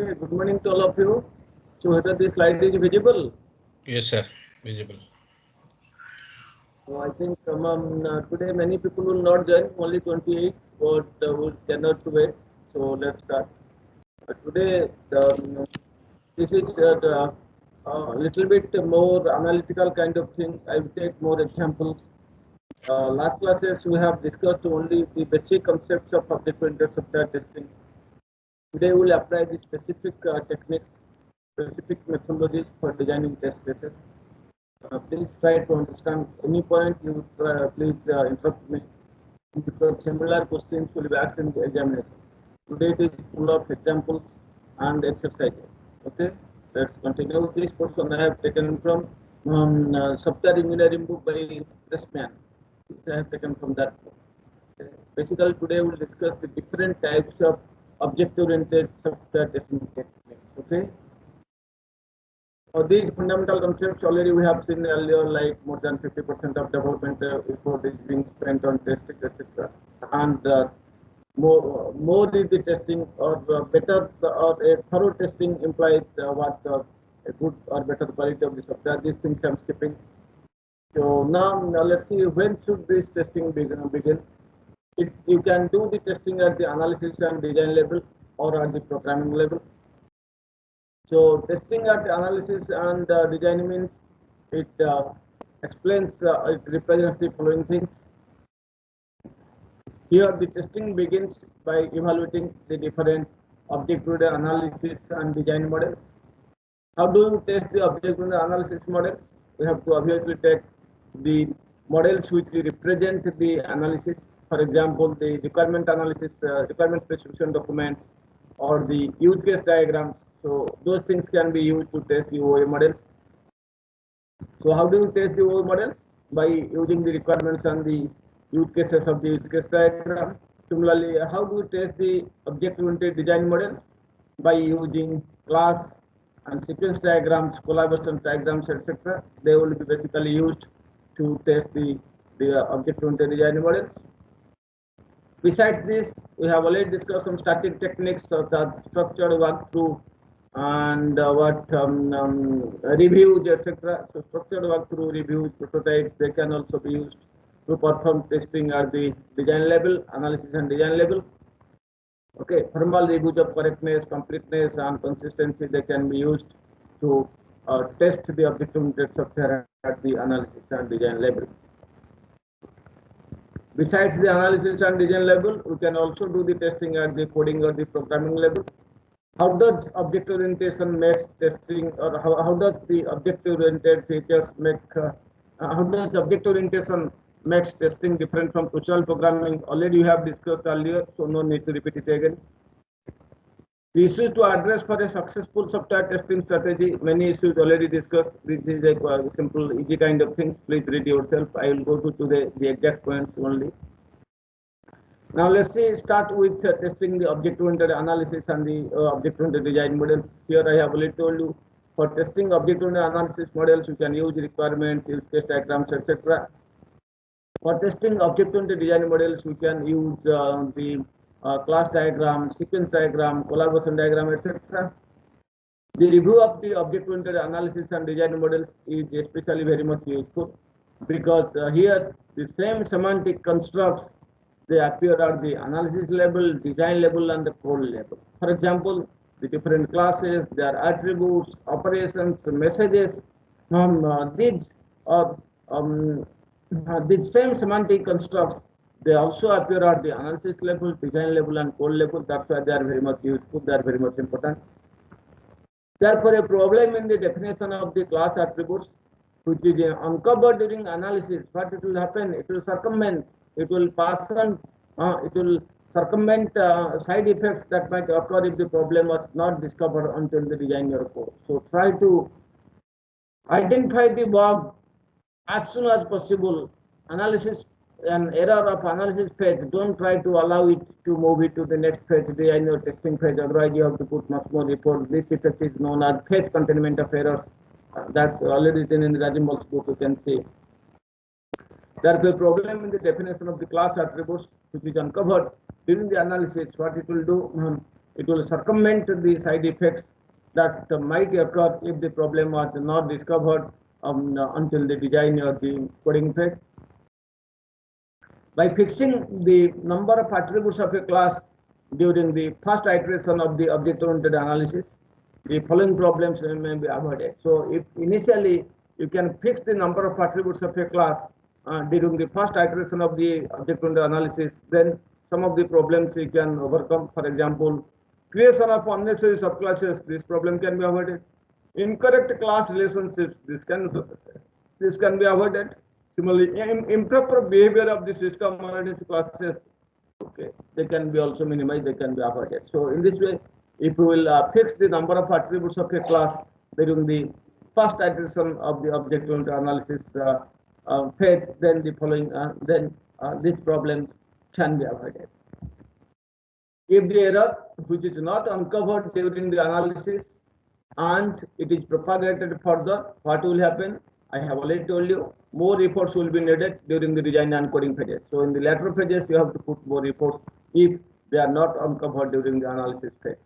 Okay, good morning to all of you. So whether this slide is visible? Yes, sir. Visible. So I think today many people will not join, only 28, but we cannot wait. So let's start. Today this is little bit more analytical kind of thing. I will take more examples. Last classes we have discussed only the basic concepts of object-oriented software testing. Today we will apply the specific techniques, specific methodologies for designing test cases. Please try to understand any point you please interrupt me because similar questions will be asked in the examination. Today it is full of examples and exercises. Okay, let's continue with this portion. I have taken from Software Engineering book by Pressman. I have taken from that book. Okay. Basically, today we will discuss the different types of object-oriented software testing techniques. Okay. These fundamental concepts already we have seen earlier, like more than 50% of development effort is being spent on testing, etc. And more is the testing, or better or a thorough testing implies what a good or better quality of the software. These things I'm skipping. So now let's see, when should this testing begin? You can do the testing at the analysis and design level or at the programming level. So testing at analysis and design means it explains, it represents the following things. Here the testing begins by evaluating the different object-oriented analysis and design models. How do you test the object-oriented analysis models? We have to obviously take the models which represent the analysis. For example, the requirement analysis, requirement specification documents, or the use case diagrams. So those things can be used to test the OA models. So how do you test the OA models? By using the requirements and the use cases of the use case diagram. Similarly, how do you test the object-oriented design models? By using class and sequence diagrams, collaboration diagrams, etc. They will be basically used to test the object-oriented design models. Besides this, we have already discussed some static techniques such as structured walkthrough and reviews, etc. So structured walkthrough, reviews, prototypes, they can also be used to perform testing at the design level, analysis and design level. Okay, formal reviews of correctness, completeness, and consistency, they can be used to test the object-oriented software at the analysis and design level. Besides the analysis and design level, we can also do the testing at the coding or the programming level. How does object orientation makes testing, or how does the object oriented features make, how does object orientation makes testing different from procedural programming? Already you have discussed earlier, so no need to repeat it again. The issues to address for a successful software testing strategy, many issues already discussed. This is a simple, easy kind of things. Please read yourself. I will go to the exact points only. Now let's see, start with testing the object-oriented analysis and the object-oriented design models. Here I have already told you, for testing object-oriented analysis models, you can use requirements, use case diagrams, etc. For testing object-oriented design models, we can use the class diagram, sequence diagram, collaboration diagram, etc. The review of the object-oriented analysis and design models is especially very much useful because here the same semantic constructs, they appear at the analysis level, design level, and the code level. For example, the different classes, their attributes, operations, messages, these same semantic constructs, they also appear at the analysis level, design level, and code level. That's why they are very much useful, they are very much important. Therefore, a problem in the definition of the class attributes, which is uncovered during analysis, what it will happen, it will circumvent, it will pass on, it will circumvent side effects that might occur if the problem was not discovered until the design your code. So try to identify the bug as soon as possible. Analysis, an error of analysis phase, don't try to allow it to move it to the next phase, design your testing phase, otherwise you have to put much more effort. This effect is known as phase containment of errors. That's already written in the Rajimol's book, you can see. There is a problem in the definition of the class attributes which is uncovered during the analysis. What it will do, it will circumvent the side effects that might occur if the problem was not discovered until the design or the coding phase. By fixing the number of attributes of a class during the first iteration of the object-oriented analysis, the following problems may be avoided. So, if initially you can fix the number of attributes of a class during the first iteration of the object-oriented analysis, then some of the problems you can overcome. For example, creation of unnecessary subclasses, this problem can be avoided. Incorrect class relationships, this can be avoided. Similarly, improper behavior of the system or its classes, okay, they can be also minimized, they can be avoided. So, in this way, if we will fix the number of attributes of a class during the first iteration of the object-oriented analysis phase, then the following, these problems can be avoided. If the error which is not uncovered during the analysis and it is propagated further, what will happen? I have already told you, more efforts will be needed during the design and coding phases. So, in the later phases, you have to put more efforts if they are not uncovered during the analysis phase.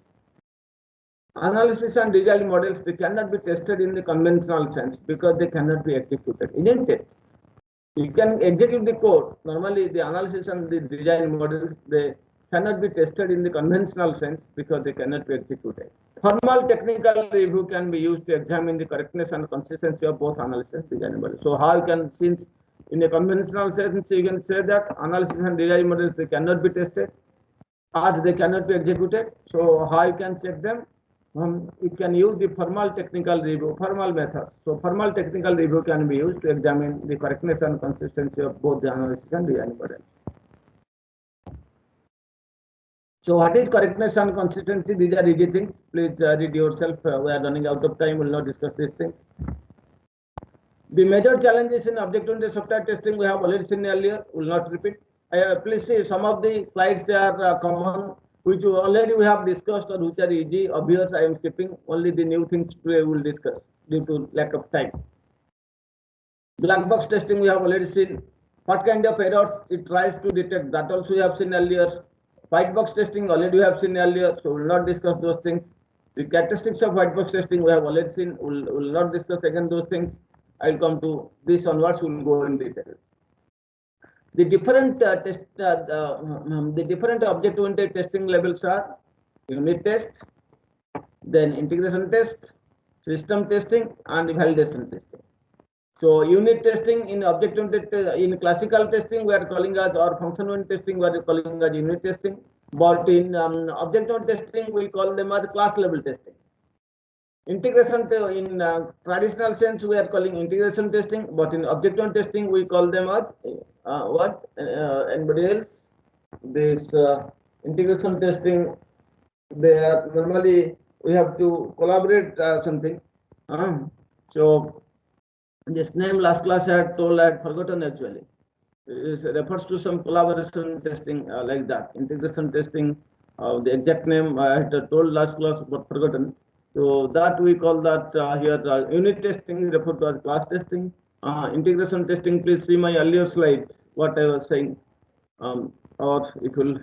Analysis and design models, they cannot be tested in the conventional sense because they cannot be executed, isn't it? You can execute the code. Normally, the analysis and the design models, they cannot be tested in the conventional sense because they cannot be executed. Formal technical review can be used to examine the correctness and consistency of both analysis and design models. So, how you can, since in a conventional sense, you can say that analysis and design models, they cannot be tested as they cannot be executed. So, how you can check them? You can use the formal technical review, formal methods. So, formal technical review can be used to examine the correctness and consistency of both the analysis and design models. So, what is correctness and consistency? These are easy things. Please read yourself. We are running out of time. We will not discuss these things. The major challenges in object-oriented software testing we have already seen earlier. We will not repeat. Please see some of the slides. They are common, which already we have discussed or which are easy, obvious. I am skipping only the new things we will discuss due to lack of time. Black box testing we have already seen. What kind of errors it tries to detect, that also we have seen earlier. White box testing already we have seen earlier, so we will not discuss those things. The characteristics of white box testing we have already seen. We will not discuss again those things. I will come to this onwards. We will go in detail. The different the different object-oriented testing levels are unit test, then integration test, system testing, and validation testing. So, unit testing in object-oriented, in classical testing we are calling as, or function-oriented testing we are calling as unit testing, but in object-oriented testing we call them as class-level testing. Integration in traditional sense we are calling integration testing, but in object-oriented testing we call them as what? Anybody else? This integration testing, they are normally we have to collaborate something. So, this name last class I had told, I had forgotten actually. It refers to some collaboration testing like that. Integration testing, the exact name I had told last class but forgotten. So, that we call that here unit testing referred to as class testing. Integration testing, please see my earlier slide, what I was saying. Or if you will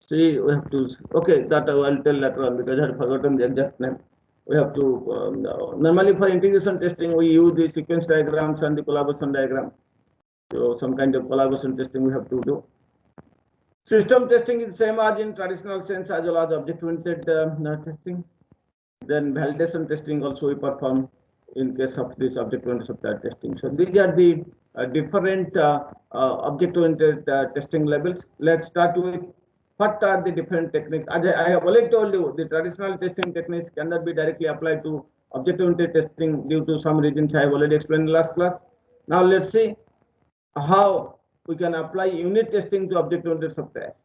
see, we have to, okay, that I will tell later on because I had forgotten the exact name. We have to, normally for integration testing, we use the sequence diagrams and the collaboration diagram. So, some kind of collaboration testing we have to do. System testing is same as in traditional sense as well as object-oriented testing. Then validation testing also we perform in case of this object-oriented software testing. So, these are the different object-oriented testing levels. Let's start with what are the different techniques. As I have already told you, the traditional testing techniques cannot be directly applied to object-oriented testing due to some reasons I have already explained in last class. Now, let's see how we can apply unit testing to object-oriented software.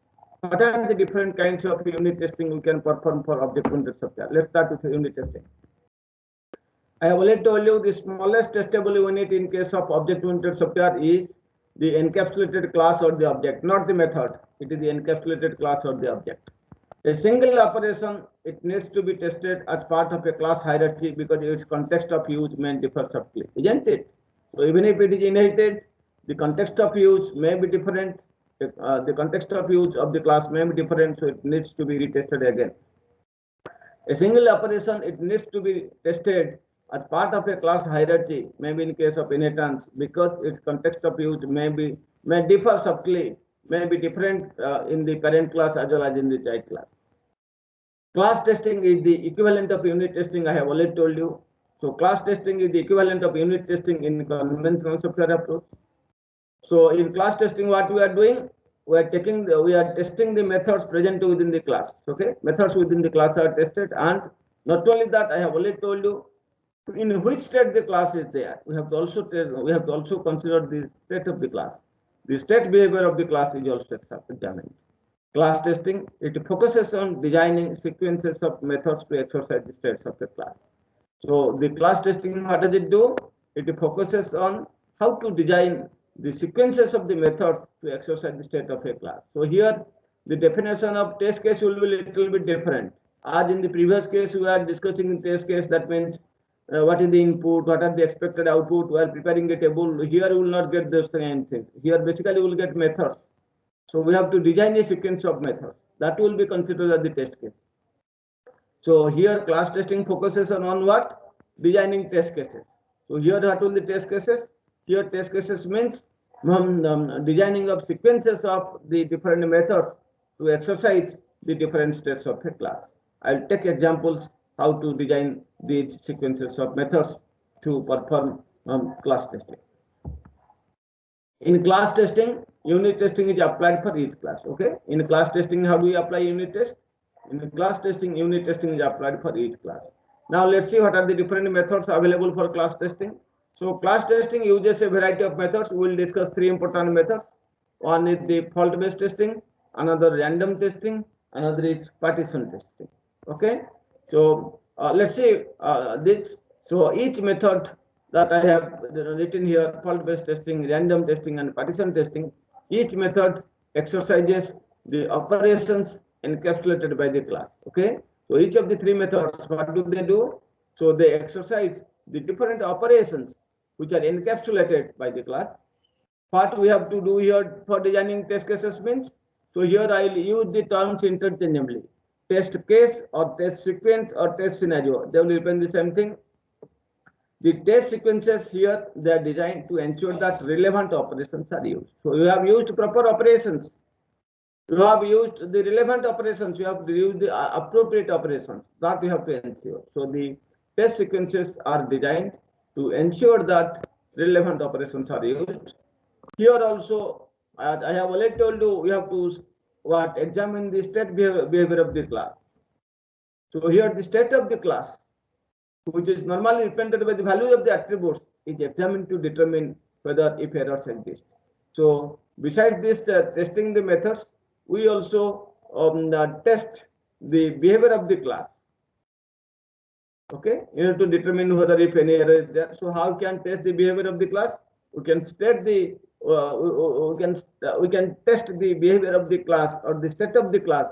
What are the different kinds of unit testing we can perform for object-oriented software? Let's start with unit testing. I have already told you the smallest testable unit in case of object-oriented software is the encapsulated class or the object, not the method. It is the encapsulated class or the object. A single operation, it needs to be tested as part of a class hierarchy because its context of use may differ subtly, isn't it? So, even if it is inherited, the context of use may be different. The context of use of the class may be different, so it needs to be retested again. A single operation, it needs to be tested as part of a class hierarchy, maybe in case of inheritance, because its context of use may differ subtly, may be different in the parent class as well as in the child class. Class testing is the equivalent of unit testing, I have already told you. So class testing is the equivalent of unit testing in conventional software approach. So in class testing, what we are doing, we are testing the methods present within the class. Okay, methods within the class are tested, and not only that, I have already told you in which state the class is there. We have to also consider the state of the class. The state behavior of the class is also examined. Class testing, it focuses on designing sequences of methods to exercise the states of the class. So the class testing, what does it do? It focuses on how to design the sequences of the methods to exercise the state of a class. So here the definition of test case will be a little bit different. As in the previous case, we are discussing test case, that means what is the input, what are the expected output, we are preparing a table. Here we will not get those things. Here basically we will get methods. So we have to design a sequence of methods. That will be considered as the test case. So here class testing focuses on what? Designing test cases. So here what will the test cases? Here test cases means designing of sequences of the different methods to exercise the different states of a class. I'll take examples how to design these sequences of methods to perform class testing. In class testing, unit testing is applied for each class. Okay. In class testing, how do we apply unit test? In class testing, unit testing is applied for each class. Now let's see what are the different methods available for class testing. So class testing uses a variety of methods. We will discuss three important methods. One is the fault-based testing, another random testing, another is partition testing. Okay. So let's see this. So each method that I have written here, fault-based testing, random testing, and partition testing, each method exercises the operations encapsulated by the class. Okay. So each of the three methods, what do they do? So they exercise the different operations which are encapsulated by the class. What we have to do here for designing test cases means, so here I will use the terms interchangeably. Test case or test sequence or test scenario, they will represent the same thing. The test sequences here, they are designed to ensure that relevant operations are used. So you have used proper operations. You have used the relevant operations. You have used the appropriate operations. That you have to ensure. So the test sequences are designed to ensure that relevant operations are used. Here also, I have already told you, we have to examine the state behavior of the class. So here the state of the class, which is normally represented by the value of the attributes, is examined to determine whether if errors exist. So besides this testing the methods, we also test the behavior of the class. Okay, in order to determine whether if any error is there. So how can test the behavior of the class? We can state the we can test the behavior of the class or the state of the class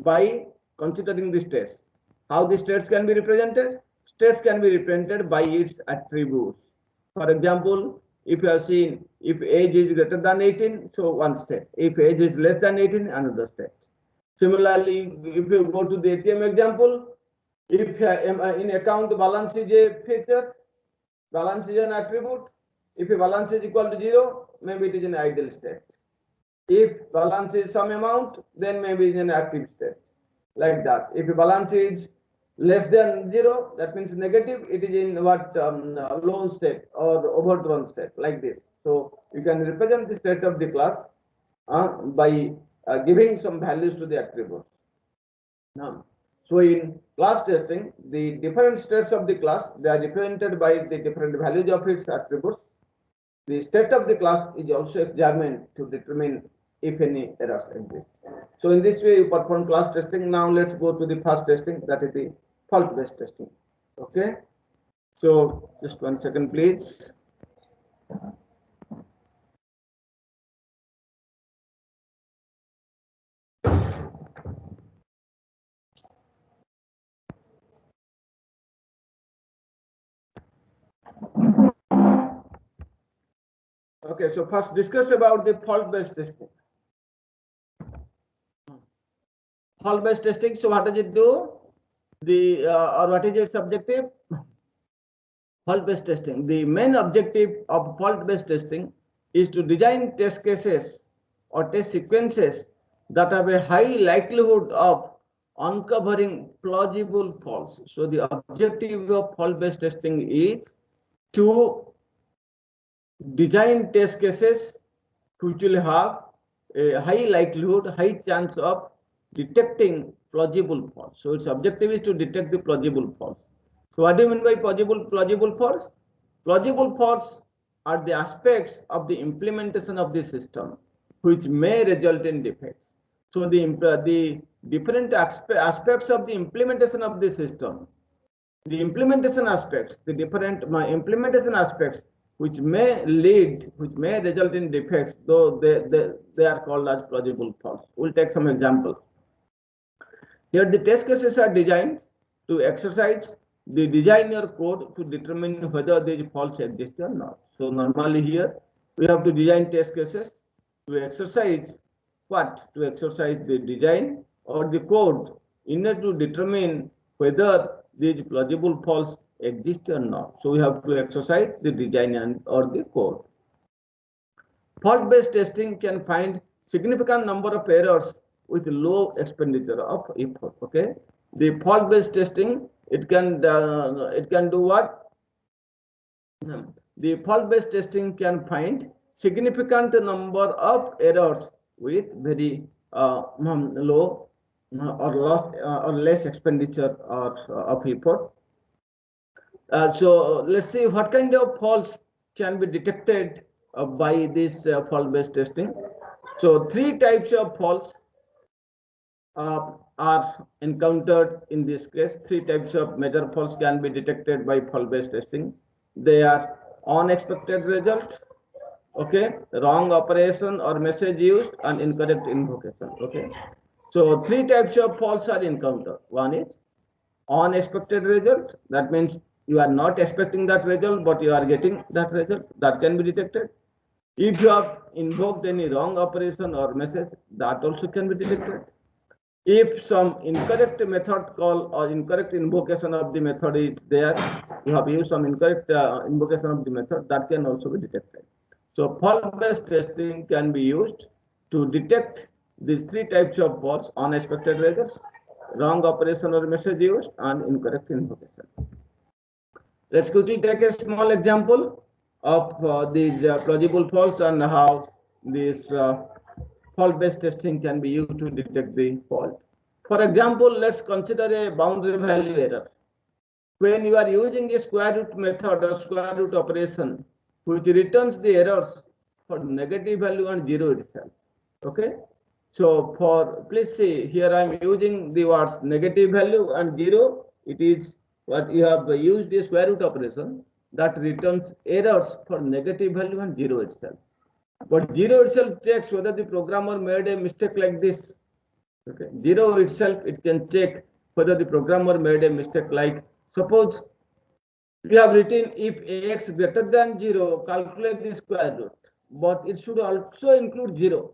by considering the states. How the states can be represented? States can be represented by its attributes. For example, if you have seen, if age is greater than 18, so one state. If age is less than 18, another state. Similarly, if you go to the ATM example, if in account balance is a feature, balance is an attribute. If balance is equal to 0, maybe it is an idle state. If balance is some amount, then maybe it is an active state. Like that. If balance is less than 0, that means negative, it is in what loan state or overdrawn state, like this. So you can represent the state of the class by giving some values to the attributes. Now, so in class testing, the different states of the class, they are represented by the different values of its attributes. The state of the class is also examined to determine if any errors exist. So in this way you perform class testing. Now let's go to the first testing, that is the fault-based testing. Okay. So just 1 second, please. Okay, so first discuss about the fault-based testing. Fault-based testing, so what does it do? The or what is its objective? Fault-based testing. The main objective of fault-based testing is to design test cases or test sequences that have a high likelihood of uncovering plausible faults. So the objective of fault-based testing is to design test cases which will have a high likelihood, high chance of detecting plausible faults. So its objective is to detect the plausible faults. So what do you mean by plausible faults? Plausible faults are the aspects of the implementation of the system which may result in defects. So the different aspects of the implementation of the system, the implementation aspects, the different implementation aspects which may result in defects, though they are called as plausible faults. We'll take some examples. Here the test cases are designed to exercise the designer code to determine whether these faults exist or not. So normally here we have to design test cases to exercise what? To exercise the design or the code in order to determine whether these plausible faults exist or not. So we have to exercise the design or the code. Fault-based testing can find significant number of errors with low expenditure of effort. Okay, the fault-based testing it can do what? The fault-based testing can find significant number of errors with very low or less expenditure of effort. So let's see what kind of faults can be detected by this fault-based testing. So three types of faults are encountered in this case. Three types of major faults can be detected by fault-based testing. They are unexpected result, okay, wrong operation or message used, and incorrect invocation. Okay, so three types of faults are encountered. One is unexpected result. That means you are not expecting that result, but you are getting that result. That can be detected. If you have invoked any wrong operation or message, that also can be detected. If some incorrect method call or incorrect invocation of the method is there, you have used some incorrect invocation of the method, that can also be detected. So fault-based testing can be used to detect these three types of faults: unexpected results, wrong operation or message used, and incorrect invocation. Let's quickly take a small example of these plausible faults and how this fault-based testing can be used to detect the fault. For example, let's consider a boundary value error. When you are using a square root method or square root operation, which returns the errors for negative value and zero itself. Okay. So please see here, I'm using the words negative value and zero. It is what you have used a square root operation that returns errors for negative value and zero itself. But zero itself checks whether the programmer made a mistake like this. Okay. Zero itself, it can check whether the programmer made a mistake like, suppose we have written if x greater than 0, calculate the square root, but it should also include 0.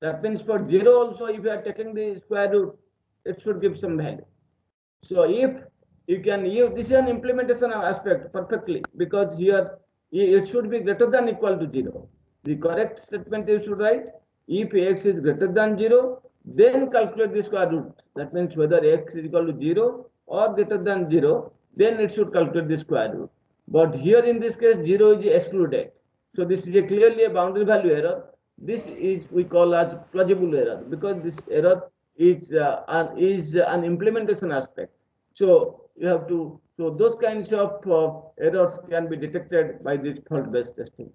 That means for 0 also, if you are taking the square root, it should give some value. So if you can use this is an implementation aspect perfectly, because here it should be greater than equal to 0. The correct statement you should write, if x is greater than 0, then calculate the square root. That means whether x is equal to 0 or greater than 0, then it should calculate the square root. But here in this case, 0 is excluded. So this is clearly a boundary value error. This is we call as plausible error, because this error is an implementation aspect. So you have to, so those kinds of errors can be detected by this fault-based testing.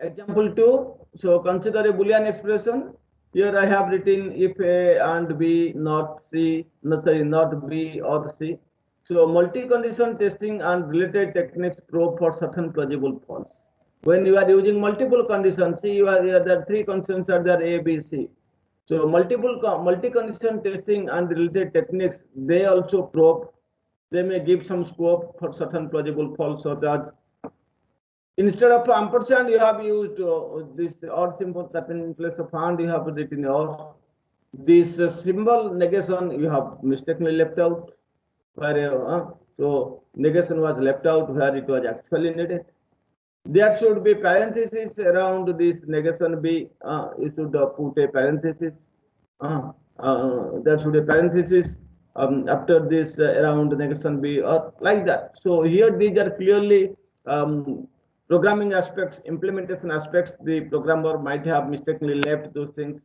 Example 2, so consider a Boolean expression. Here I have written if A and B not C, not B or C. So multi-condition testing and related techniques probe for certain plausible faults. When you are using multiple conditions, see there are three conditions are there, A, B, C. So multi-condition testing and related techniques, they also probe. They may give some scope for certain plausible faults, such as instead of ampersand, you have used this or symbol, that in place of and you have written or. this symbol negation you have mistakenly left out. So negation was left out where it was actually needed. There should be parentheses around this negation B. You should put a parenthesis. There should be parenthesis after this around negation B or like that. So here these are clearly programming aspects, implementation aspects. The programmer might have mistakenly left those things.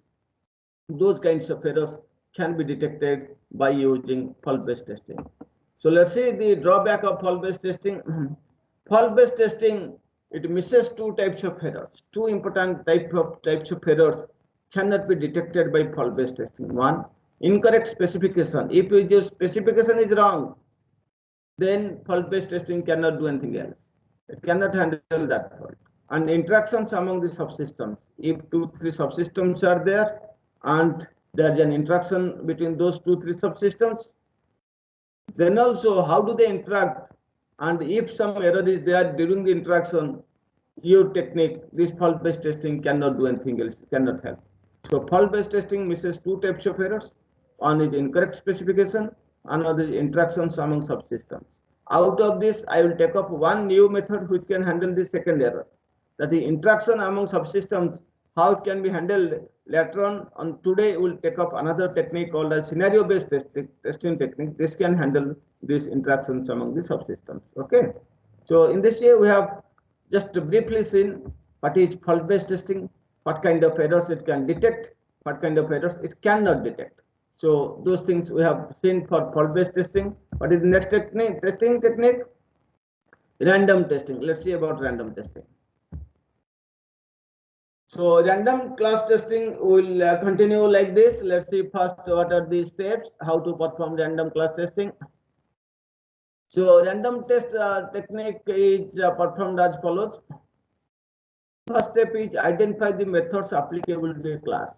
Those kinds of errors can be detected by using fault-based testing. So let's see the drawback of fault-based testing. Fault-based testing, it misses two types of errors. Two important types of errors cannot be detected by fault-based testing. One, incorrect specification. If your specification is wrong, then fault-based testing cannot do anything else. It cannot handle that fault. And interactions among the subsystems. If 2-3 subsystems are there and there is an interaction between those 2-3 subsystems, then also how do they interact? And if some error is there during the interaction, your technique, this fault-based testing cannot do anything else, cannot help. So fault-based testing misses two types of errors. One is incorrect specification, another is interactions among subsystems. Out of this, I will take up one new method which can handle the second error. That is interaction among subsystems, how it can be handled later on. Today we will take up another technique called as scenario-based testing technique. This can handle these interactions among the subsystems. Okay. So in this year we have just briefly seen what is fault-based testing, what kind of errors it can detect, what kind of errors it cannot detect. So those things we have seen for fault-based testing. What is the next testing technique? Random testing. Let's see about random testing. So random class testing will continue like this. Let's see first what are the steps, how to perform random class testing. So random test technique is performed as follows. First step is identify the methods applicable to a class.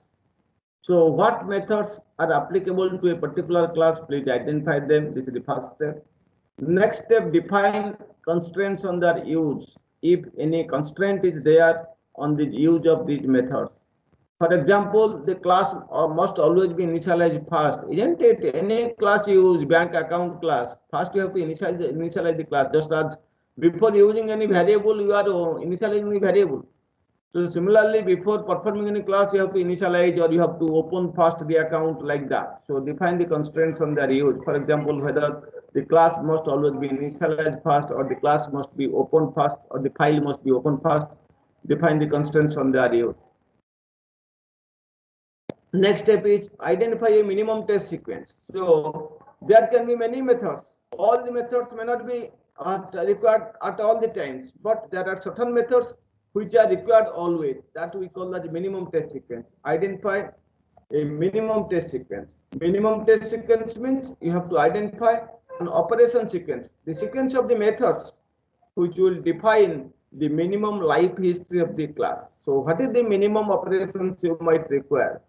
So what methods are applicable to a particular class? Please identify them. This is the first step. Next step, define constraints on their use. If any constraint is there on the use of these methods. For example, the class must always be initialized first, isn't it? Any class you use, bank account class, first you have to initialize the class. Just as before using any variable, you are initializing the variable. So similarly, before performing any class, you have to initialize or you have to open first the account like that. So define the constraints on their use. For example, whether the class must always be initialized first, or the class must be opened first, or the file must be opened first. Define the constraints on their use. Next step is identify a minimum test sequence. So there can be many methods. All the methods may not be required at all the times, but there are certain methods which are required always. That we call the minimum test sequence. Identify a minimum test sequence. Minimum test sequence means you have to identify an operation sequence, the sequence of the methods which will define the minimum life history of the class. So what is the minimum operations you might require?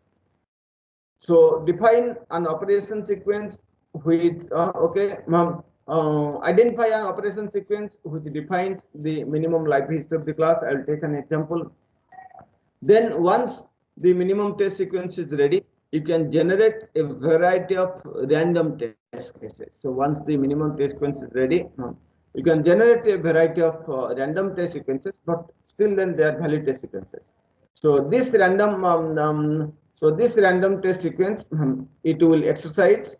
So define an operation sequence which identify an operation sequence which defines the minimum life history of the class. I will take an example. Then once the minimum test sequence is ready, you can generate a variety of random test cases. So once the minimum test sequence is ready, you can generate a variety of random test sequences, but still then they are valid test sequences. So this random test sequence, it will exercise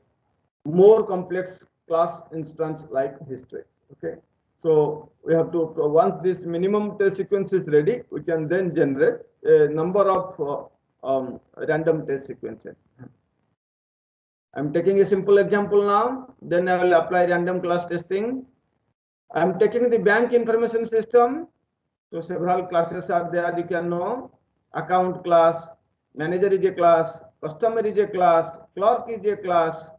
more complex class instance like history. Okay. So we have to, once this minimum test sequence is ready, we can then generate a number of random test sequences. I'm taking a simple example now, then I will apply random class testing. I'm taking the bank information system. So several classes are there, you can know. Account class, manager is a class, customer is a class, clerk is a class.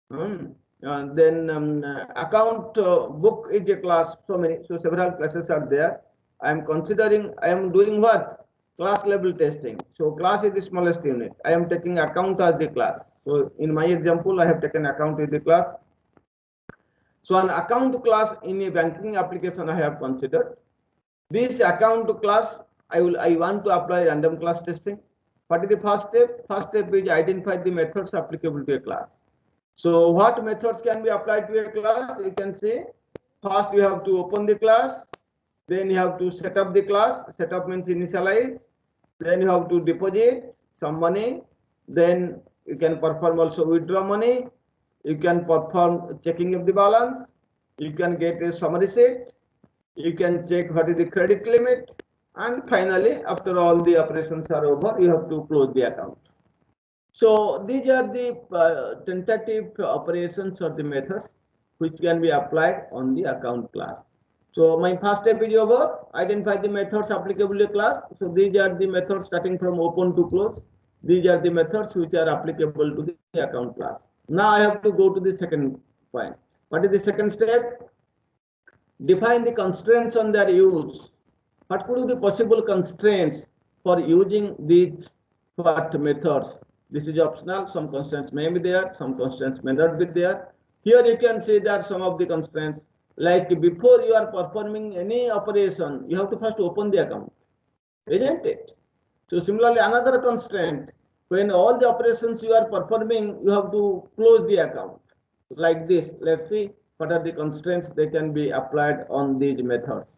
Then account book is a class. So several classes are there. I am doing what? Class level testing. So class is the smallest unit. I am taking account as the class. So in my example, I have taken account as the class. So an account class in a banking application I have considered. This account class, I want to apply random class testing. What is the first step? First step is identify the methods applicable to a class. So what methods can be applied to a class? You can see first you have to open the class, then you have to set up the class. Set up means initialize. Then you have to deposit some money. Then you can perform also withdraw money. You can perform checking of the balance. You can get a summary sheet. You can check what is the credit limit. And finally, after all the operations are over, you have to close the account. So these are the tentative operations or the methods which can be applied on the account class. So my first step is over. Identify the methods applicable to class. So these are the methods starting from open to close. These are the methods which are applicable to the account class. Now I have to go to the second point. What is the second step? Define the constraints on their use. What could be the possible constraints for using these methods? This is optional. Some constraints may be there, some constraints may not be there. Here you can see that some of the constraints, like before you are performing any operation, you have to first open the account, isn't it? So similarly, another constraint, when all the operations you are performing, you have to close the account. Like this, let's see what are the constraints they can be applied on these methods.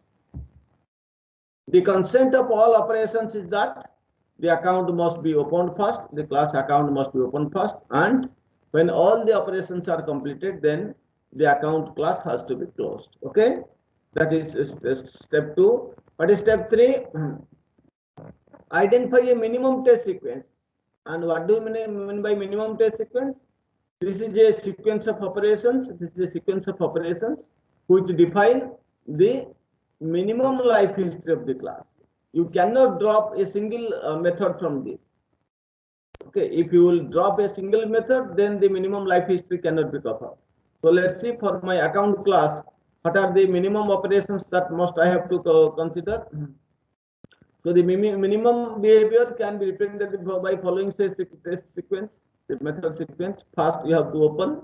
The constraint of all operations is that the account must be opened first, the class account must be opened first, and when all the operations are completed, then the account class has to be closed. Okay, that is step 2. What is step 3? Identify a minimum test sequence. And what do you mean by minimum test sequence? This is a sequence of operations. This is a sequence of operations which define the minimum life history of the class. You cannot drop a single method from this. Okay, if you will drop a single method, then the minimum life history cannot be covered. So let's see for my account class, what are the minimum operations that must I have to consider. So the minimum behavior can be represented by following test sequence, the method sequence. First you have to open,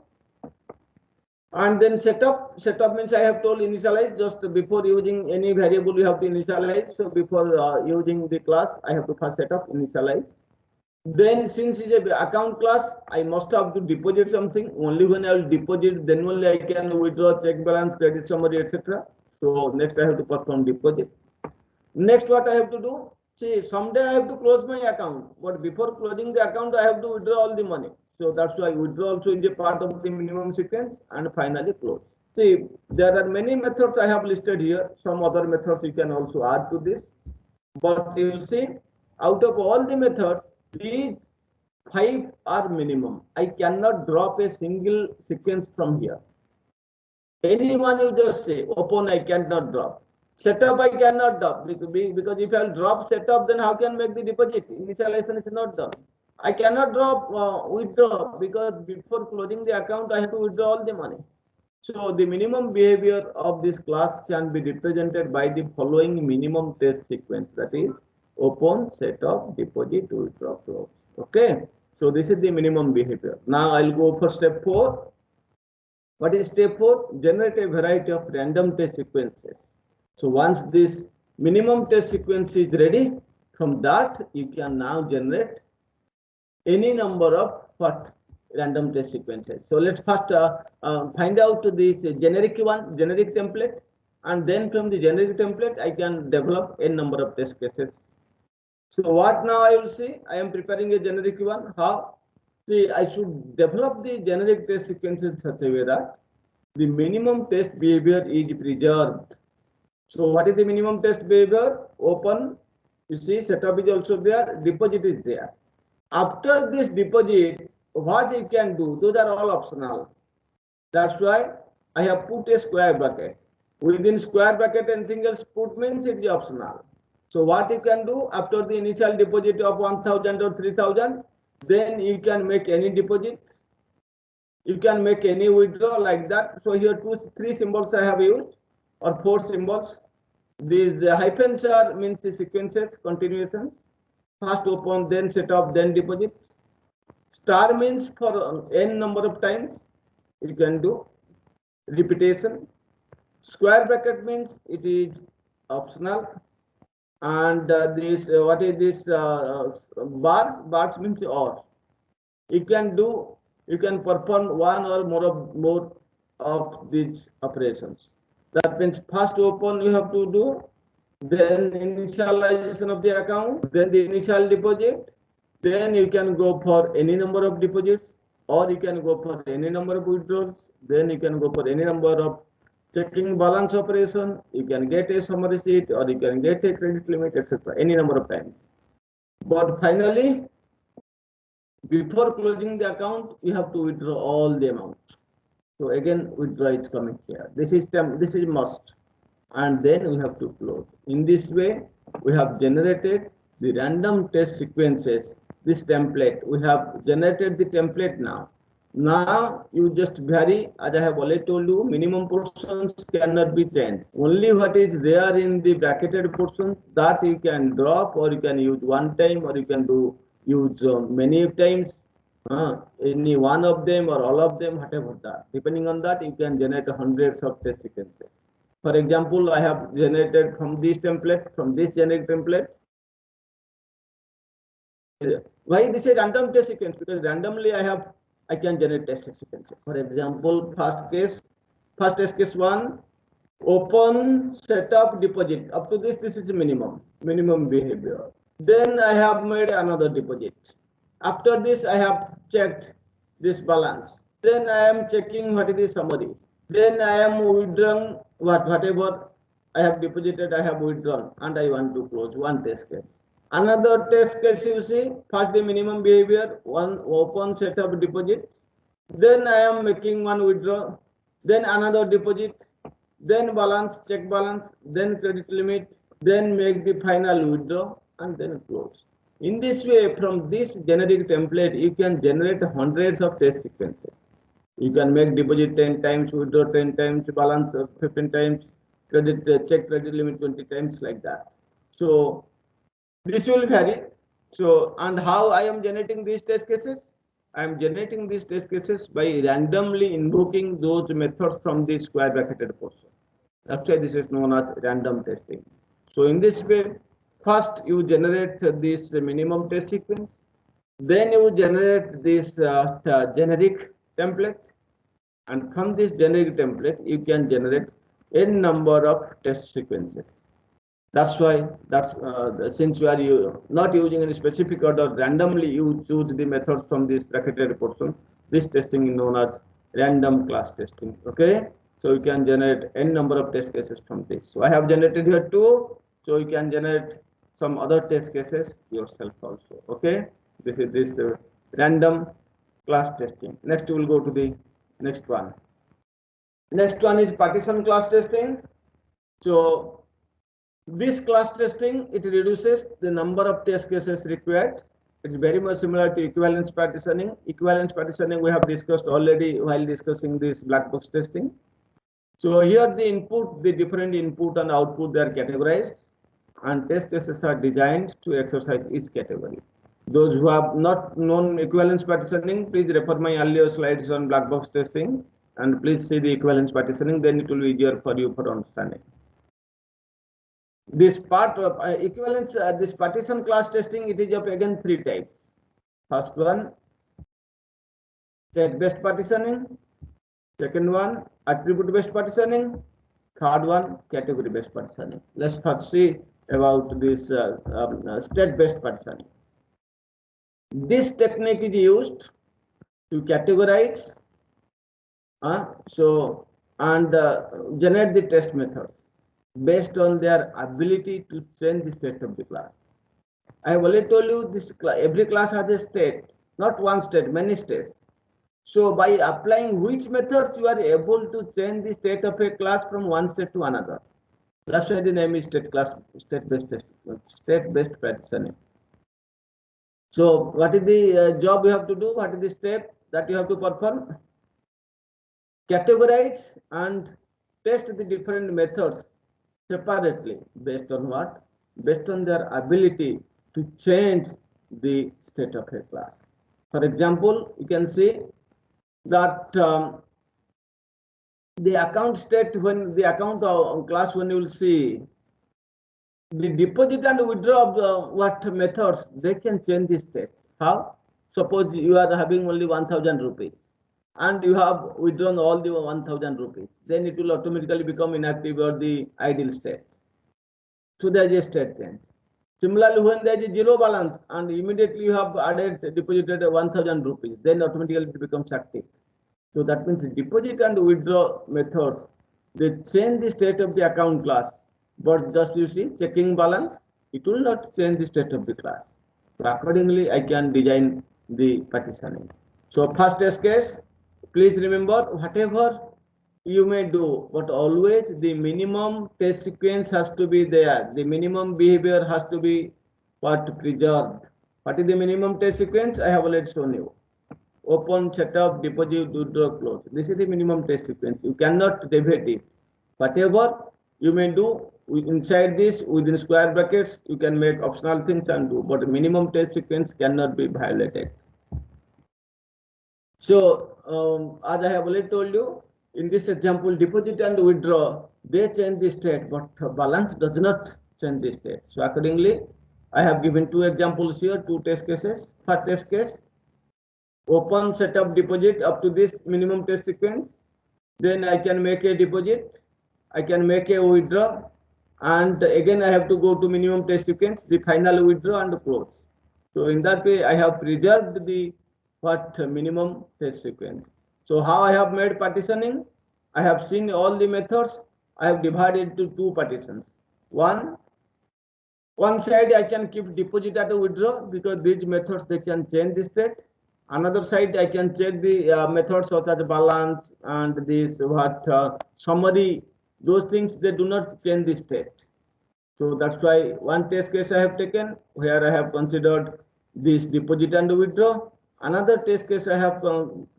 and then setup. Setup means I have told initialize. Just before using any variable, you have to initialize. So before using the class, I have to first set up initialize. Then since it's an account class, I must have to deposit something. Only when I will deposit, then only I can withdraw, check balance, credit summary, etc. So next I have to perform deposit. Next, what I have to do? See, someday I have to close my account, but before closing the account, I have to withdraw all the money. So that's why withdraw also is a part of the minimum sequence, and finally close. See, there are many methods I have listed here. Some other methods you can also add to this. But you see, out of all the methods, these 5 are minimum. I cannot drop a single sequence from here. Anyone you just say, open I cannot drop. Setup I cannot drop, because if I drop setup, then how can I make the deposit? Initialization is not done. I cannot drop withdraw, because before closing the account, I have to withdraw all the money. So the minimum behavior of this class can be represented by the following minimum test sequence, that is open, setup, deposit, withdraw, close. Okay, so this is the minimum behavior. Now I'll go for step 4. What is step 4? Generate a variety of random test sequences. So once this minimum test sequence is ready, from that you can now generate any number of random test sequences. So let's first find out this generic template, and then from the generic template I can develop a number of test cases. So what now I will see? I am preparing a generic one. How? See, I should develop the generic test sequence in such a way that the minimum test behavior is preserved. So what is the minimum test behavior? Open, you see, setup is also there, deposit is there. After this deposit, what you can do? Those are all optional. That's why I have put a square bracket. Within square bracket, anything else put means it is optional. So what you can do after the initial deposit of 1,000 or 3,000, then you can make any deposit. You can make any withdraw like that. So here 3 symbols I have used, or 4 symbols. These hyphens are means the sequences, continuations. First open, then set up, then deposit. Star means for n number of times you can do repetition. Square bracket means it is optional. and this what is this bars means or. You can perform one or more of these operations. That means first open you have to do, then initialization of the account, then the initial deposit, then you can go for any number of deposits, or you can go for any number of withdrawals, then you can go for any number of checking balance operation, you can get a summary sheet, or you can get a credit limit, etc. Any number of times. But finally, before closing the account, you have to withdraw all the amount. So again, withdraw is coming here. This is must, and then we have to close. In this way, we have generated the random test sequences. This template, we have generated the template now. Now you just vary, as I have already told you, minimum portions cannot be changed. Only what is there in the bracketed portion that you can drop, or you can use one time, or you can use many times. Any one of them or all of them, whatever that. Depending on that, you can generate hundreds of test sequences. For example, I have generated from this template, from this generic template. Why this is random test sequence? Because randomly I can generate test sequences. For example, first test case 1, open setup deposit. Up to this is the minimum behavior. Then I have made another deposit. After this, I have checked this balance. Then I am checking what is the summary. Then I am withdrawing whatever I have deposited, I have withdrawn, and I want to close one test case. Another test case, you see, first the minimum behavior, one open setup deposit. Then I am making one withdraw, then another deposit, then balance, check balance, then credit limit, then make the final withdraw, and then close. In this way, from this generic template, you can generate hundreds of test sequences. You can make deposit 10 times, withdraw 10 times, balance 15 times, check credit limit 20 times, like that. So this will vary. So, and how I am generating these test cases? I am generating these test cases by randomly invoking those methods from the square bracketed portion. That's why this is known as random testing. So in this way, first you generate this minimum test sequence, then you generate this generic template, and from this generic template you can generate n number of test sequences. That's why since you are not using any specific order, randomly you choose the methods from this bracketed portion. This testing is known as random class testing. Okay, so you can generate n number of test cases from this. So I have generated here 2. So you can generate some other test cases yourself also. Okay, this is this random class testing. Next we will go to the next one. Next one is partition class testing. So this class testing, it reduces the number of test cases required. It's very much similar to equivalence partitioning. Equivalence partitioning we have discussed already while discussing this black box testing. So here the different input and output, they are categorized, and test cases are designed to exercise each category. Those who have not known equivalence partitioning, please refer my earlier slides on black box testing, and please see the equivalence partitioning, then it will be easier for you for understanding. This part of equivalence, this partition class testing, it is of again 3 types. First one, state-based partitioning. Second one, attribute-based partitioning. Third one, category-based partitioning. Let's first see about this state-based partitioning. This technique is used to categorize, and generate the test methods based on their ability to change the state of the class. I have already told you this every class has a state, not one state, many states. So by applying which methods you are able to change the state of a class from one state to another. That's why the name is state-based partitioning. So what is the job you have to do? What is the step that you have to perform? Categorize and test the different methods separately based on what? Based on their ability to change the state of a class. For example, you can see that the account state, when the account class, when you will see the deposit and withdraw of what methods, they can change the state. How? Suppose you are having only 1000 rupees and you have withdrawn all the 1000 rupees, then it will automatically become inactive or the idle state. So there is a state change. Similarly, when there is a zero balance and immediately you have added deposited 1000 rupees, then automatically it becomes active. So that means deposit and withdraw methods, they change the state of the account class, but just you see checking balance, it will not change the state of the class. So accordingly, I can design the partitioning. So first test case, please remember whatever you may do, but always the minimum test sequence has to be there. The minimum behavior has to be preserved. What is the minimum test sequence? I have already shown you. Open, setup, deposit, withdraw, close. This is the minimum test sequence. You cannot deviate it. Whatever you may do inside this, within square brackets, you can make optional things and do, but the minimum test sequence cannot be violated. So, as I have already told you, in this example, deposit and withdraw, they change the state, but balance does not change the state. So accordingly, I have given two examples here, two test cases. First test case, open, setup, deposit up to this minimum test sequence. Then I can make a deposit, I can make a withdraw, and again I have to go to minimum test sequence, the final withdraw and close. So in that way, I have preserved the minimum test sequence. So how I have made partitioning? I have seen all the methods. I have divided into two partitions. One side I can keep deposit and withdraw because these methods, they can change the state. Another side I can check the methods such as balance and this summary. Those things, they do not change the state. So that's why one test case I have taken where I have considered this deposit and withdraw. Another test case I have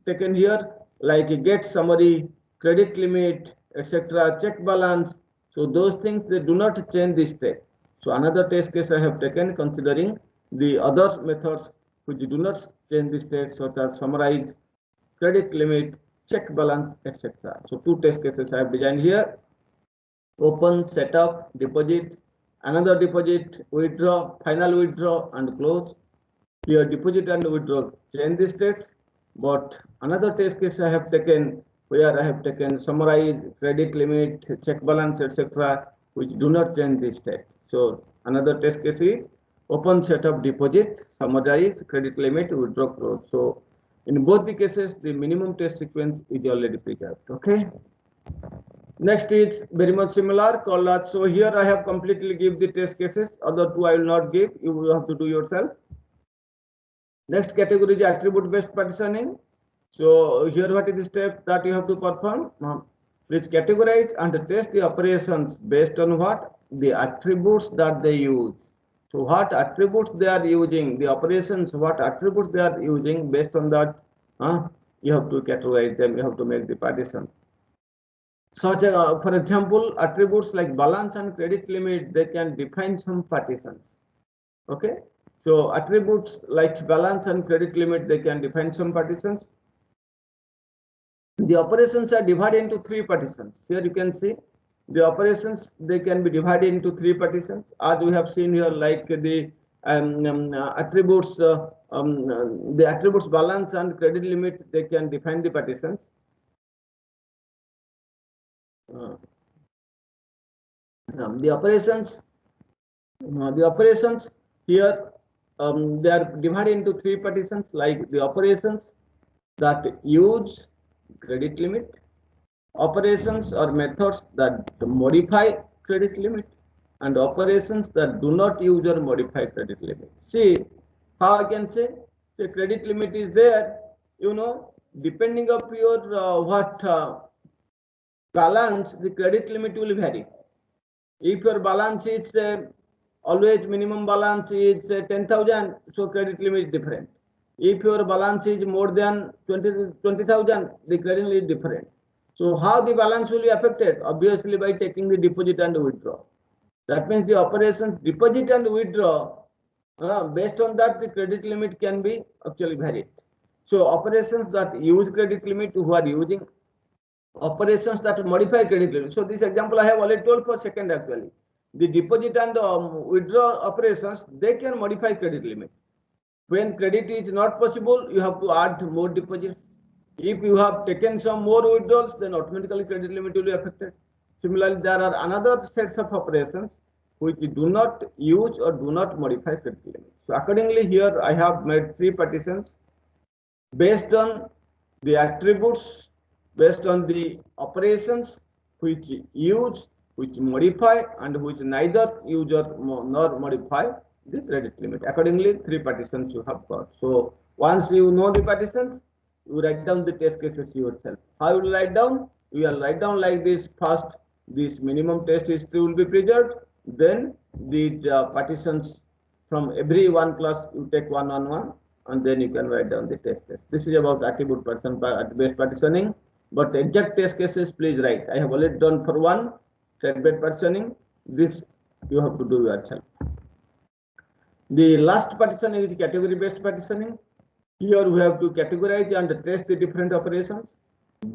taken here like get summary, credit limit, etc., check balance. So those things, they do not change the state. So another test case I have taken considering the other methods which do not change the state such as summarize, credit limit, check balance, etc. So two test cases I have designed here. Open, setup, deposit, another deposit, withdraw, final withdraw and close. Here deposit and withdraw change the states, but another test case I have taken where I have taken summarize, credit limit, check balance, etc., which do not change the state. So another test case is open, setup, deposit, summarize, credit limit, withdraw, close. So in both the cases, the minimum test sequence is already preserved. Okay. Next is very much similar called as, so here I have completely give the test cases, other two I will not give, you will have to do yourself. Next category is attribute based partitioning. So here what is the step that you have to perform? Please categorize and test the operations based on what? The attributes that they use. So what attributes they are using, the operations, what attributes they are using, based on that, you have to categorize them, you have to make the partition. Such for example, attributes like balance and credit limit, they can define some partitions. Okay. So attributes like balance and credit limit, they can define some partitions. The operations are divided into three partitions. Here you can see the operations, they can be divided into three partitions, as we have seen here, like the attributes, the attributes balance and credit limit, they can define the partitions. The operations here, they are divided into three partitions, like the operations that use credit limit, operations or methods that modify credit limit, and operations that do not use or modify credit limit. See how I can say, the credit limit is there, depending on your balance, the credit limit will vary. If your balance is always minimum balance is 10,000, so credit limit is different. If your balance is more than 20,000, the credit limit is different. So how the balance will be affected? Obviously by taking the deposit and withdraw. That means the operations deposit and withdraw, based on that the credit limit can be actually varied. So operations that use credit limit, who are using operations that modify credit limit. So this example I have already told for second actually. the deposit and withdraw operations, they can modify credit limit. When credit is not possible, you have to add more deposits. If you have taken some more withdrawals, then automatically credit limit will be affected. Similarly, there are another sets of operations which do not use or do not modify credit limit. So accordingly, here I have made three partitions based on the attributes, based on the operations which use, which modify, and which neither use or nor modify the credit limit. Accordingly, three partitions you have got. So once you know the partitions, you write down the test cases yourself. How you will write down? You will write down like this. First, this minimum test history will be preserved. Then the partitions from every one class you take one on one, and then you can write down the test case. This is about attribute based partitioning. But exact test cases, please write. I have already done for one thread-based partitioning. This you have to do yourself. The last partition is category-based partitioning. Here we have to categorize and trace the different operations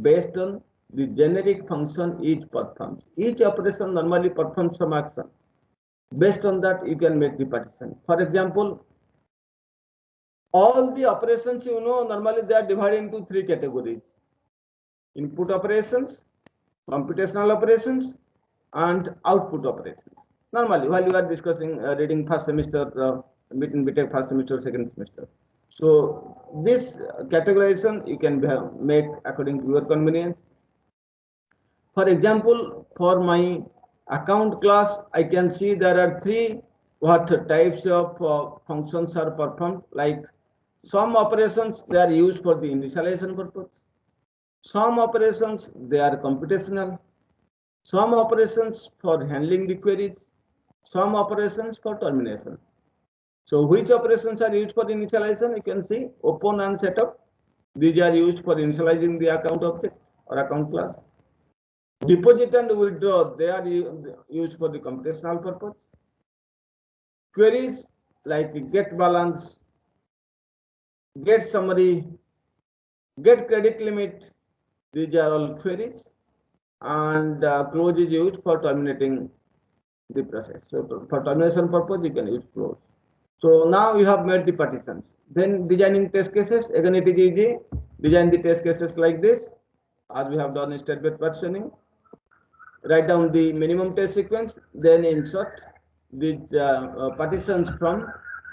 based on the generic function each performs. Each operation normally performs some action. Based on that, you can make the partition. For example, all the operations normally they are divided into three categories: input operations, computational operations, and output operations. Normally, while you are discussing reading first semester, between BTech first semester, second semester. So this categorization you can make according to your convenience. For example, for my account class, I can see there are three types of functions are performed. Like some operations they are used for the initialization purpose. Some operations they are computational. Some operations for handling the queries. Some operations for termination. So which operations are used for initialization? You can see open and setup. These are used for initializing the account object or account class. Deposit and withdraw, they are used for the computational purpose. Queries like get balance, get summary, get credit limit, these are all queries. And close is used for terminating the process. So for termination purpose, you can use close. So now you have made the partitions. Then designing test cases, again it is easy. Design the test cases like this, as we have done in state-based partitioning. Write down the minimum test sequence, then insert the partitions from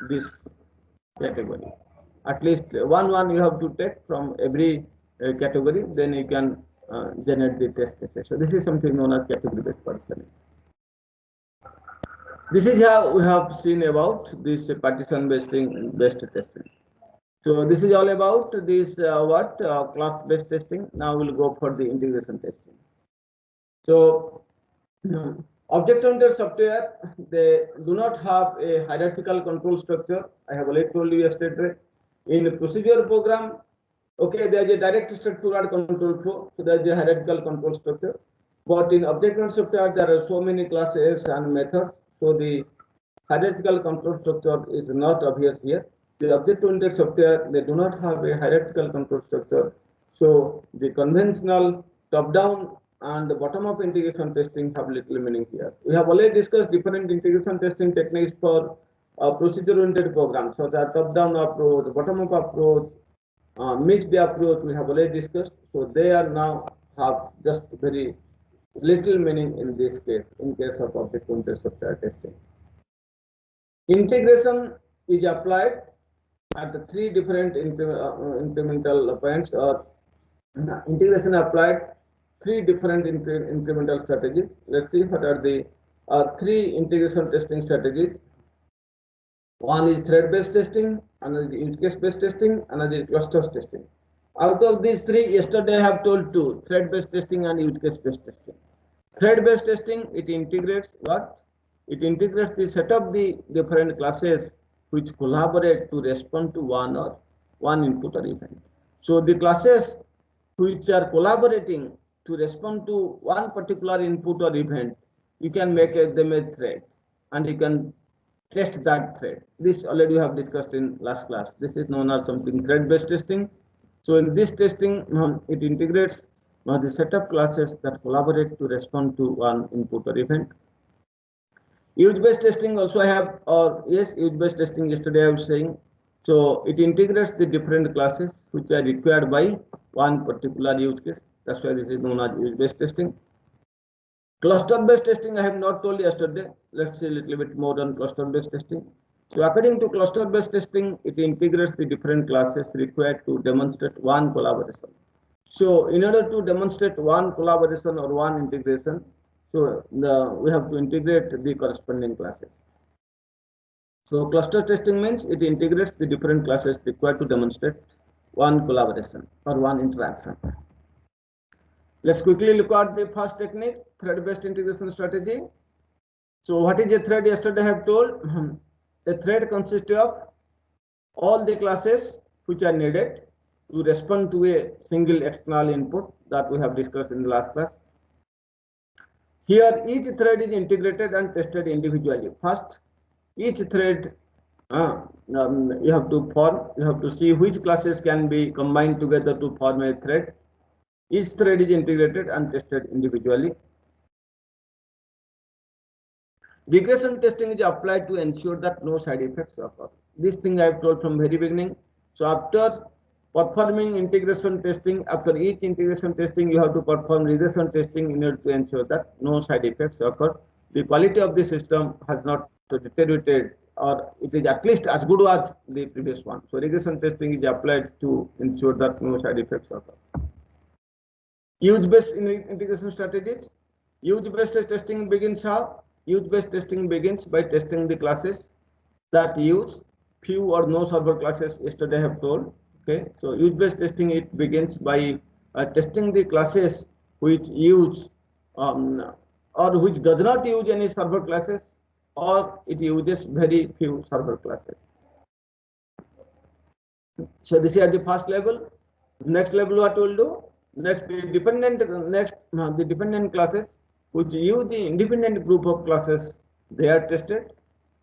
this category. At least one you have to take from every category, then you can generate the test cases. So this is something known as category-based partitioning. This is how we have seen about this partition-based testing. So this is all about this class-based testing. Now we'll go for the integration testing. So object-oriented software, they do not have a hierarchical control structure. I have already told you yesterday. In a procedure program, okay, there is a direct structured control flow, so there is a hierarchical control structure. But in object-oriented software, there are so many classes and methods, so the hierarchical control structure is not obvious here. The object-oriented software, they do not have a hierarchical control structure. So the conventional top-down and the bottom-up integration testing have little meaning here. We have already discussed different integration testing techniques for procedure-oriented programs. So the top-down approach, the bottom-up approach, mixed approach, we have already discussed. So they are now have just very little meaning in this case, in case of object-oriented software testing. Integration is applied at the three different incremental points, or integration applied three different incremental strategies. Let's see what are the three integration testing strategies. One is thread-based testing, another is use case-based testing, another is clusters testing. Out of these three, yesterday I have told two: thread-based testing and use case-based testing. Thread-based testing, it integrates what? It integrates the set of the different classes which collaborate to respond to one input or event. So the classes which are collaborating to respond to one particular input or event, you can make them a thread, and you can test that thread. This already we have discussed in last class. This is known as something thread-based testing. So in this testing, it integrates the set of classes that collaborate to respond to one input or event. Use-based testing also I have, or yes, use-based testing yesterday I was saying. So it integrates the different classes which are required by one particular use case. That's why this is known as use-based testing. Cluster-based testing I have not told yesterday. Let's see a little bit more on cluster-based testing. So according to cluster-based testing, it integrates the different classes required to demonstrate one collaboration. So in order to demonstrate one collaboration or one integration, so we have to integrate the corresponding classes. So cluster testing means it integrates the different classes required to demonstrate one collaboration or one interaction. Let's quickly look at the first technique, thread-based integration strategy. So what is a thread? Yesterday I have told a thread consists of all the classes which are needed to respond to a single external input that we have discussed in the last class. Here each thread is integrated and tested individually. First, each thread you have to see which classes can be combined together to form a thread. Each thread is integrated and tested individually. Regression testing is applied to ensure that no side effects occur. This thing I have told from very beginning. So after performing integration testing, after each integration testing, you have to perform regression testing in order to ensure that no side effects occur. The quality of the system has not deteriorated, or it is at least as good as the previous one. So regression testing is applied to ensure that no side effects occur. Use-based integration strategies. Use-based testing begins how? Use-based testing begins by testing the classes that use few or no server classes. Yesterday I have told. Okay, so use-based testing, it begins by testing the classes which use or which does not use any server classes, or it uses very few server classes. So this is the first level. Next level, what will do? Next, the dependent classes which use the independent group of classes, they are tested,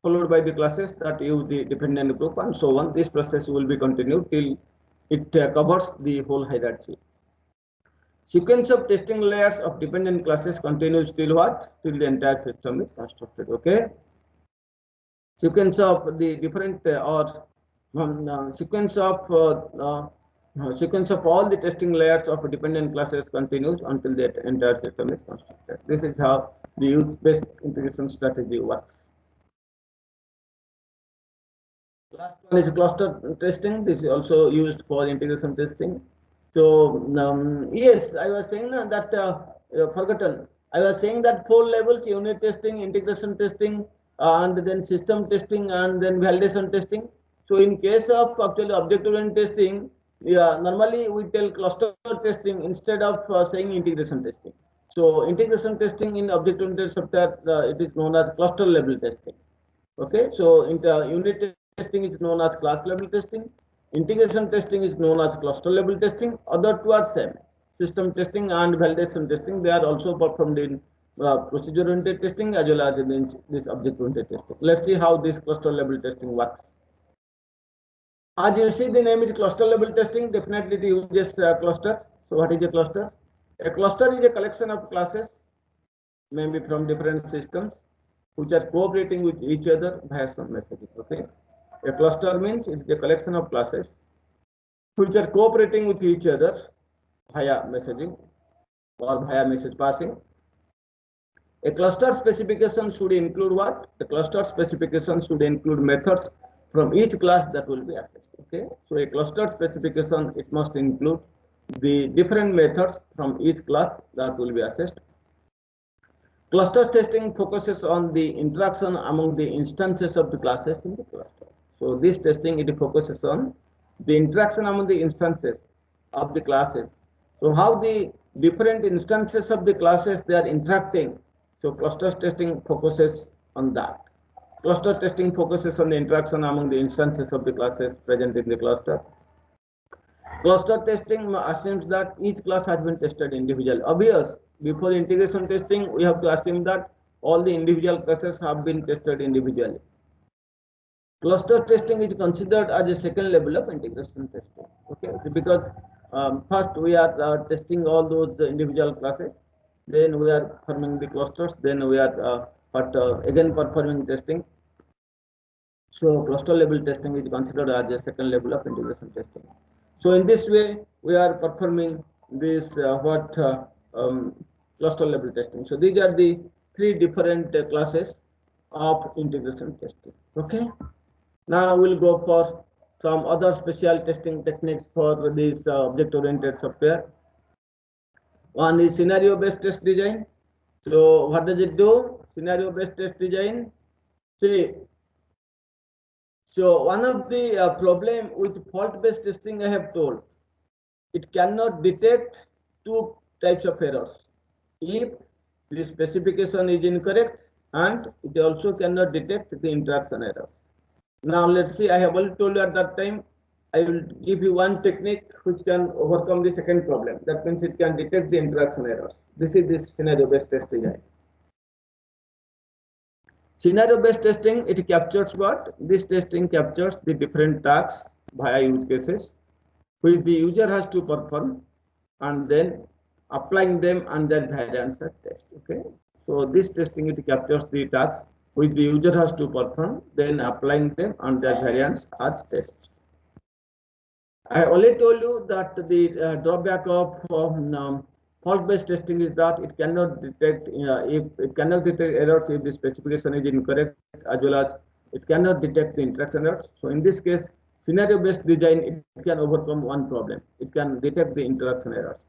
followed by the classes that use the dependent group, and so on. This process will be continued till it covers the whole hierarchy. Sequence of testing layers of dependent classes continues till what? Till the entire system is constructed. Okay. Sequence of the different sequence of all the testing layers of dependent classes continues until the entire system is constructed. This is how the use-based integration strategy works. Last one is cluster testing. This is also used for integration testing. So yes, I was saying that forgotten. I was saying that 4 levels: unit testing, integration testing, and then system testing, and then validation testing. So in case of actually object-oriented testing, normally we tell cluster testing instead of saying integration testing. So integration testing in object-oriented software, it is known as cluster level testing. Okay, so unit testing is known as class level testing. Integration testing is known as cluster level testing. Other two are same. System testing and validation testing, they are also performed in procedure oriented testing as well as in this object oriented testing. Let's see how this cluster level testing works. As you see, the name is cluster level testing. Definitely it uses cluster. So what is a cluster? A cluster is a collection of classes, maybe from different systems, which are cooperating with each other via some messaging. Okay, a cluster means it is a collection of classes which are cooperating with each other via messaging or via message passing. A cluster specification should include what? The cluster specification should include methods from each class that will be accessed. Okay, so a cluster specification, it must include the different methods from each class that will be accessed. Cluster testing focuses on the interaction among the instances of the classes in the cluster. So this testing, it focuses on the interaction among the instances of the classes. So how the different instances of the classes, they are interacting. So cluster testing focuses on that. Cluster testing focuses on the interaction among the instances of the classes present in the cluster. Cluster testing assumes that each class has been tested individually. Obvious, before integration testing, we have to assume that all the individual classes have been tested individually. Cluster testing is considered as a second level of integration testing. Okay, because first we are testing all those individual classes, then we are forming the clusters, then we are but again performing testing. So cluster level testing is considered as a second level of integration testing. So in this way, we are performing this cluster level testing. So these are the three different classes of integration testing. Okay. Now we'll go for some other special testing techniques for this object-oriented software. One is scenario-based test design. So what does it do? Scenario-based test design. See, so one of the problem with fault-based testing, I have told, it cannot detect two types of errors. If the specification is incorrect, and it also cannot detect the interaction errors. Now let's see, I have already told you at that time, I will give you one technique which can overcome the second problem. That means it can detect the interaction errors. This is this scenario-based test design. Scenario-based testing, it captures what? This testing captures the different tasks via use cases, which the user has to perform, and then applying them and their variants are test. Okay. So this testing, it captures the tasks which the user has to perform, then applying them and their variants as tests. I already told you that the drawback of fault-based testing is that it cannot detect errors if the specification is incorrect, as well as it cannot detect the interaction errors. So in this case, scenario-based design, it can overcome one problem. It can detect the interaction errors.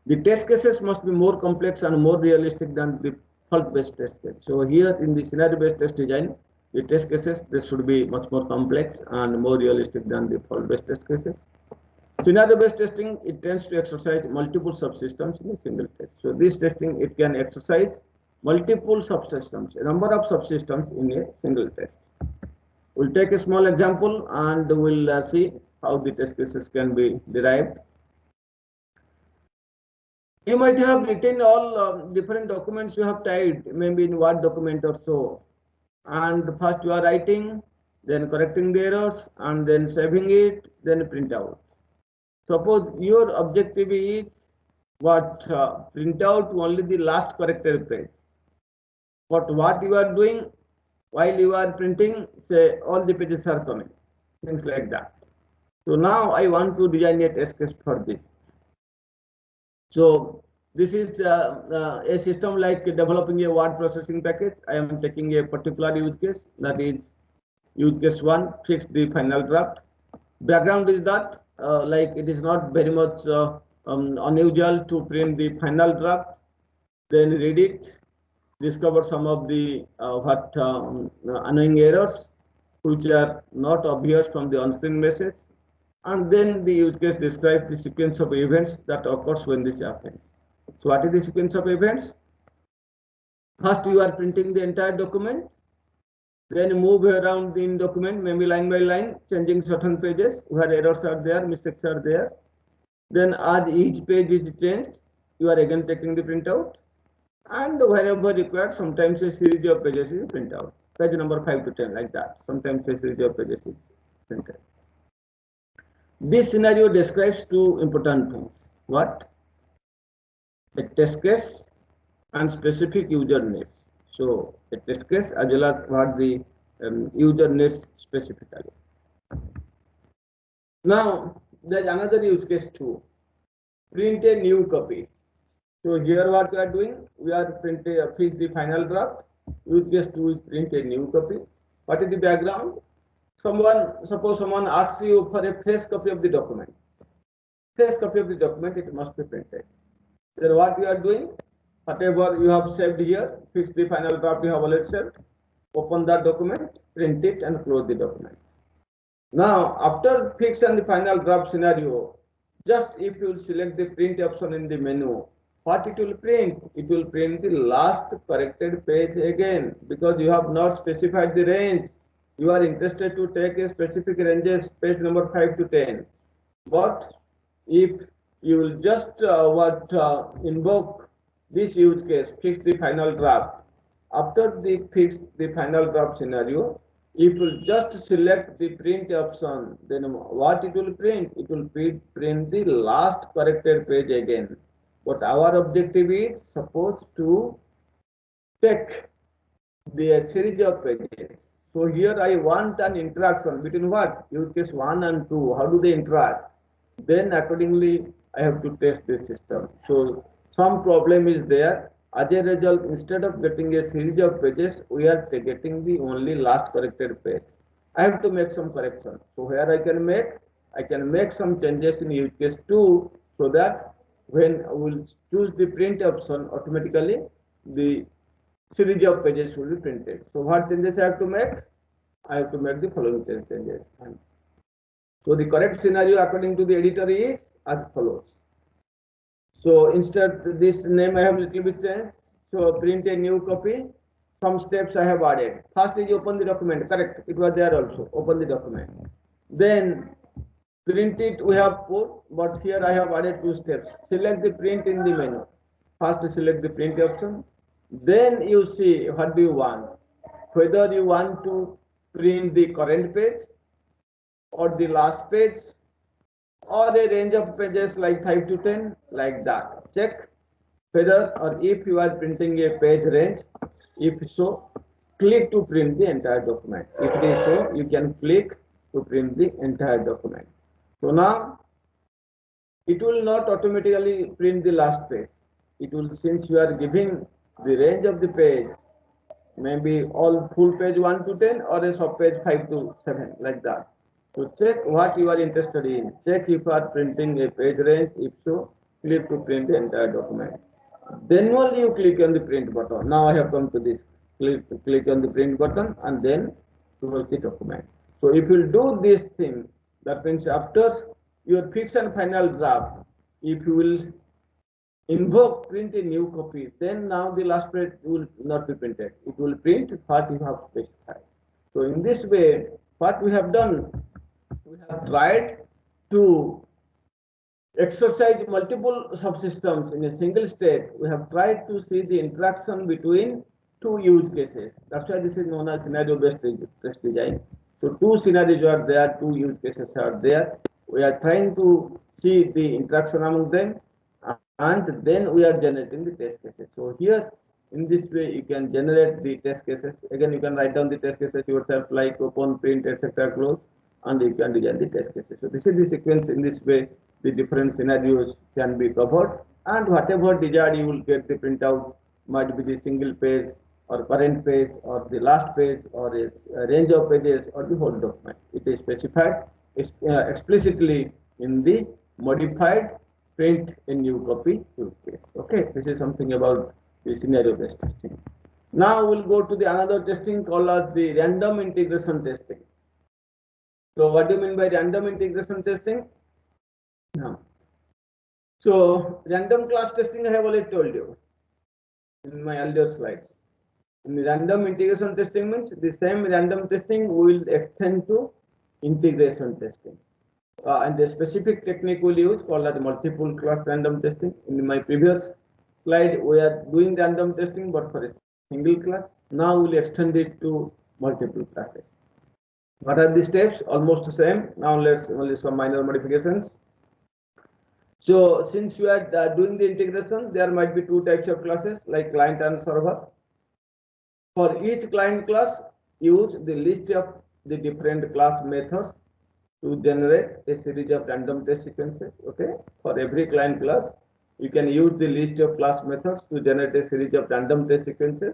The test cases must be more complex and more realistic than the fault-based test case. So here in the scenario-based test design, the test cases, they should be much more complex and more realistic than the fault-based test cases. Scenario-based testing, it tends to exercise multiple subsystems in a single test. So this testing, it can exercise multiple subsystems, a number of subsystems in a single test. We'll take a small example and we'll see how the test cases can be derived. You might have written all different documents you have typed, maybe in Word document or so. And first you are writing, then correcting the errors, and then saving it, then print out. Suppose your objective is what print out only the last corrected page. But what you are doing while you are printing, say all the pages are coming, things like that. So now I want to design a test case for this. So this is a system like developing a word processing package. I am taking a particular use case, that is use case 1, fix the final draft. Background is that like it is not very much unusual to print the final draft, then read it, discover some of the annoying errors which are not obvious from the on-screen message, and then the use case describes the sequence of events that occurs when this happens. So what is the sequence of events? First you are printing the entire document, then move around in document, maybe line by line, changing certain pages where errors are there, mistakes are there. Then as each page is changed, you are again taking the printout, and wherever required, sometimes a series of pages is printed out. Page number 5 to 10, like that. Sometimes a series of pages is printed. This scenario describes two important things. What? A test case and specific user needs. So a test case as well as what the user needs specifically. Now there's another use case too. Print a new copy. So here what we are doing, we are printing fix the final draft. Use case 2 is print a new copy. What is the background? Suppose someone asks you for a fresh copy of the document. Fresh copy of the document, it must be printed. Then what you are doing, whatever you have saved here, fix the final draft you have already saved, open that document, print it and close the document. Now after fix and the final draft scenario, just if you select the print option in the menu, what it will print? It will print the last corrected page again, because you have not specified the range. You are interested to take a specific ranges, page number 5 to 10. But if you will just invoke this use case, fix the final draft. After the fix the final draft scenario, if you just select the print option, then what it will print? It will print the last corrected page again. But our objective is supposed to check the series of pages. So here I want an interaction between what? Use case 1 and 2. How do they interact? Then accordingly I have to test the system. So some problem is there. As a result, instead of getting a series of pages, we are getting the only last corrected page. I have to make some correction. So where I can make some changes in use case 2 so that when I will choose the print option, automatically the series of pages will be printed. So what changes I have to make? I have to make the following changes. So the correct scenario according to the editor is as follows. So instead this name I have little bit changed. So print a new copy. Some steps I have added. First is open the document. Correct. It was there also. Open the document. Then print it we have put, but here I have added 2 steps. Select the print in the menu. First select the print option. Then you see what do you want. Whether you want to print the current page or the last page or a range of pages like 5 to 10, like that. Check whether or if you are printing a page range. If so, click to print the entire document. If it is so, you can click to print the entire document. So now it will not automatically print the last page. It will, since you are giving the range of the page, maybe all full page 1 to 10 or a sub page 5 to 7, like that. So check what you are interested in. Check if you are printing a page range. If so, click to print the entire document. Then only you click on the print button. Now I have come to this. Click on the print button and then close the document. So if you do this thing, that means after your fixed and final draft, if you will invoke print a new copy, then now the last page will not be printed. It will print what you have specified. So in this way, what we have done, we have tried to exercise multiple subsystems in a single state. We have tried to see the interaction between 2 use cases. That's why this is known as scenario-based test design. So 2 scenarios are there, 2 use cases are there. We are trying to see the interaction among them, and then we are generating the test cases. So here, in this way, you can generate the test cases. Again, you can write down the test cases yourself, like open, print, etc., close, and you can design the test cases. So this is the sequence. In this way, the different scenarios can be covered, and whatever desired you will get the printout, might be the single page or current page or the last page or a range of pages or the whole document. It is specified explicitly in the modified print a new copy use case. Okay, this is something about the scenario based testing. Now we'll go to the another testing called as the random integration testing. So what do you mean by random integration testing? Now, so random class testing I have already told you in my earlier slides. In random integration testing means the same random testing will extend to integration testing. And the specific technique we'll use called as multiple class random testing. In my previous slide, we are doing random testing but for a single class. Now we'll extend it to multiple classes. What are the steps? Almost the same. Now let's only some minor modifications. So since you are doing the integration, there might be 2 types of classes like client and server. For each client class, use the list of the different class methods to generate a series of random test sequences. Okay, for every client class, you can use the list of class methods to generate a series of random test sequences.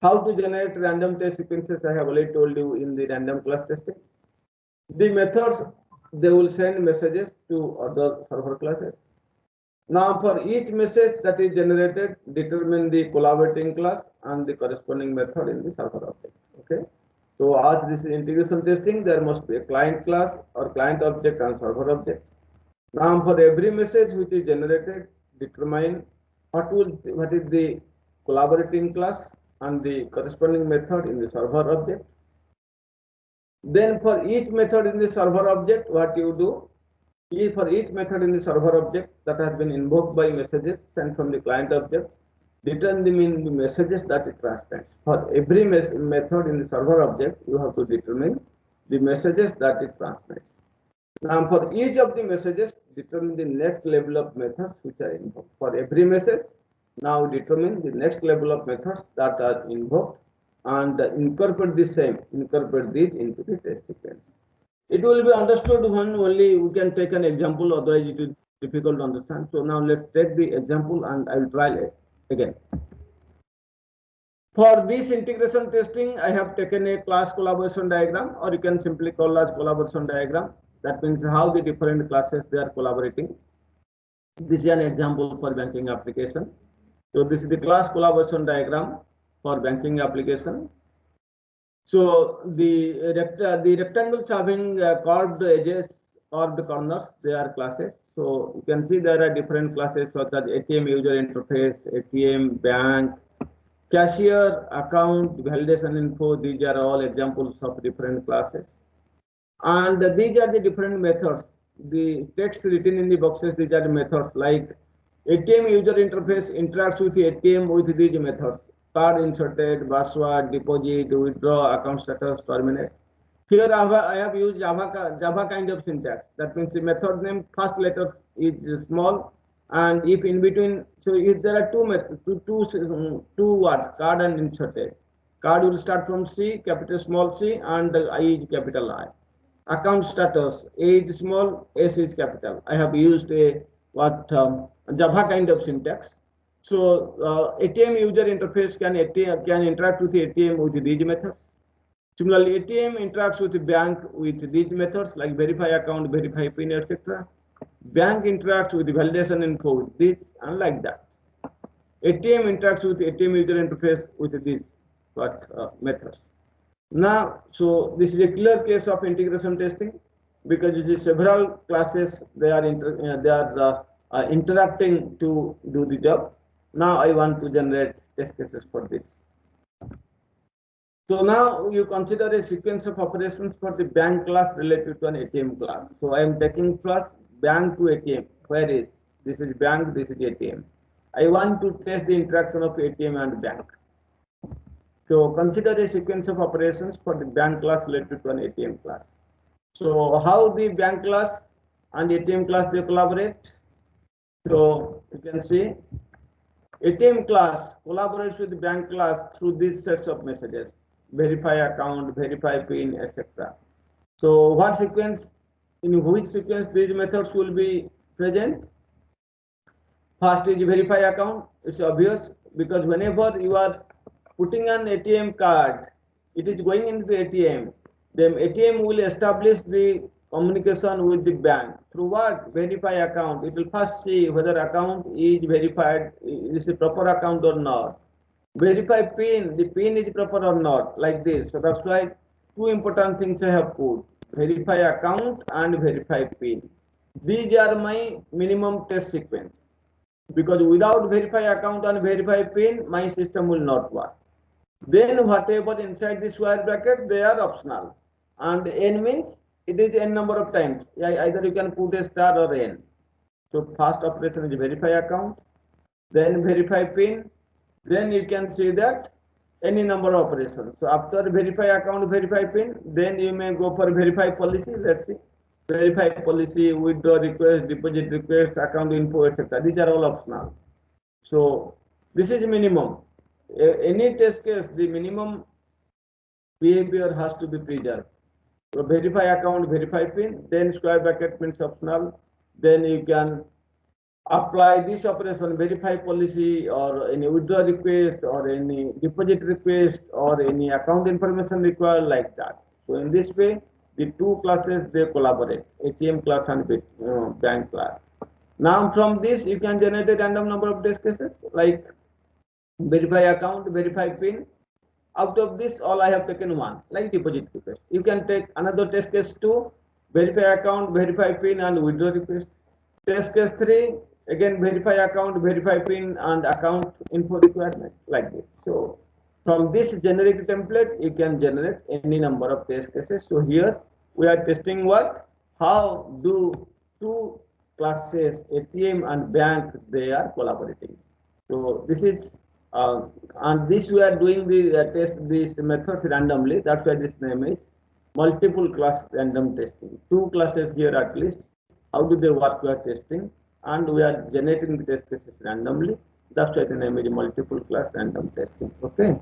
How to generate random test sequences, I have already told you in the random class testing. The methods, they will send messages to other server classes. Now for each message that is generated, determine the collaborating class and the corresponding method in the server object. Okay. So as this is integration testing, there must be a client class or client object and server object. Now for every message which is generated, determine what is the collaborating class and the corresponding method in the server object. Then for each method in the server object, what you do, for each method in the server object that has been invoked by messages sent from the client object, determine the messages that it transmits. For every method in the server object, you have to determine the messages that it transmits. Now for each of the messages, determine the next level of methods which are invoked. For every message, Now determine the next level of methods that are invoked and incorporate these into the test sequence. It will be understood when only we can take an example, otherwise it is difficult to understand. So now let's take the example and I will try it again. For this integration testing, I have taken a class collaboration diagram, or you can simply call as collaboration diagram. That means how the different classes they are collaborating. This is an example for banking application. So this is the class collaboration diagram for banking application. So the rectangles having curved edges or the corners, they are classes. So you can see there are different classes such as ATM user interface, ATM, bank, cashier, account, validation info. These are all examples of different classes. And these are the different methods. The text written in the boxes, these are the methods like ATM user interface interacts with the ATM with these methods. Card inserted, password, deposit, withdraw, account status, terminate. Here I have used Java kind of syntax. That means the method name first letter is small, and if in between, so if there are two methods, two words, card and inserted. Card will start from C, capital small C, and the I is capital I. Account status, A is small, S is capital. I have used a Java kind of syntax. So ATM user interface can interact with the ATM with these methods. Similarly, ATM interacts with the bank with these methods like verify account, verify PIN, etc. Bank interacts with the validation info with this and like that. ATM interacts with the ATM user interface with these methods. Now, so this is a clear case of integration testing because it is several classes they are interacting to do the job. Now I want to generate test cases for this. So now you consider a sequence of operations for the bank class related to an ATM class. So I am taking first bank to ATM. Where is this is bank, this is ATM. I want to test the interaction of ATM and bank. So consider a sequence of operations for the bank class related to an ATM class. So how the bank class and ATM class they collaborate? So you can see ATM class collaborates with the bank class through these sets of messages: verify account, verify PIN, etc. So what sequence, in which sequence these methods will be present? First is verify account. It's obvious because whenever you are putting an ATM card, it is going into the ATM. The ATM will establish the communication with the bank through what? Verify account. It will first see whether account is verified, is a proper account or not. Verify PIN, the PIN is proper or not, like this. So that's why two important things I have put: verify account and verify PIN. These are my minimum test sequence, because without verify account and verify PIN, my system will not work. Then whatever inside the square bracket, they are optional. And n means it is n number of times. Either you can put a star or n. So first operation is verify account, then verify PIN, then you can see that any number of operations. So after verify account, verify PIN, then you may go for verify policy. Let's see, verify policy, withdraw request, deposit request, account info, etc. These are all optional. So this is minimum. Any test case, the minimum behavior has to be preserved. So verify account, verify PIN, then square bracket means optional. Then you can apply this operation, verify policy, or any withdraw request, or any deposit request, or any account information required, like that. So in this way, the two classes they collaborate: ATM class and bank class. Now from this, you can generate a random number of test cases like verify account, verify PIN. Out of this, all I have taken one, like deposit request. You can take another test case 2, verify account, verify PIN, and withdraw request. Test case 3, again verify account, verify PIN, and account info requirement, like this. So from this generic template, you can generate any number of test cases. So here we are testing what? How do two classes, ATM and bank, they are collaborating. So this is and this we are doing the test these methods randomly. That's why this name is multiple class random testing. Two classes here at least. How do they work? We are testing, and we are generating the test cases randomly. That's why the name is multiple class random testing. Okay.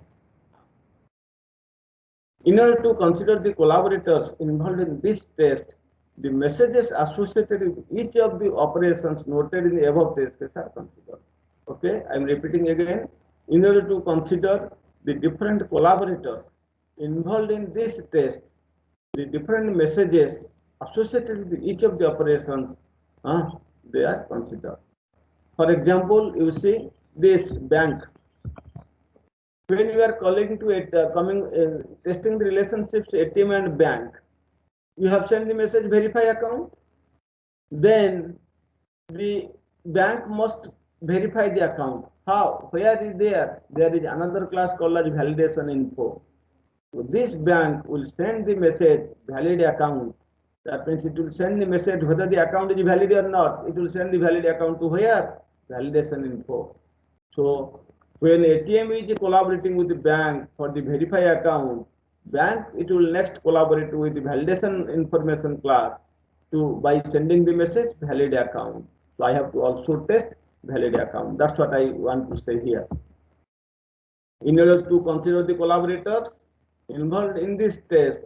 In order to consider the collaborators involved in this test, the messages associated with each of the operations noted in the above test case are considered. Okay, I am repeating again. In order to consider the different collaborators involved in this test, the different messages associated with each of the operations, they are considered. For example, you see this bank. When you are calling to it, testing the relationships ATM and bank, you have sent the message verify account. Then the bank must verify the account. How? Where is there? There is another class called as validation info. So this bank will send the message valid account. That means it will send the message whether the account is valid or not. It will send the valid account to where? Validation info. So when ATM is collaborating with the bank for the verify account, bank it will next collaborate with the validation information class by sending the message valid account. So I have to also test valid account. That's what I want to say here. In order to consider the collaborators involved in this test,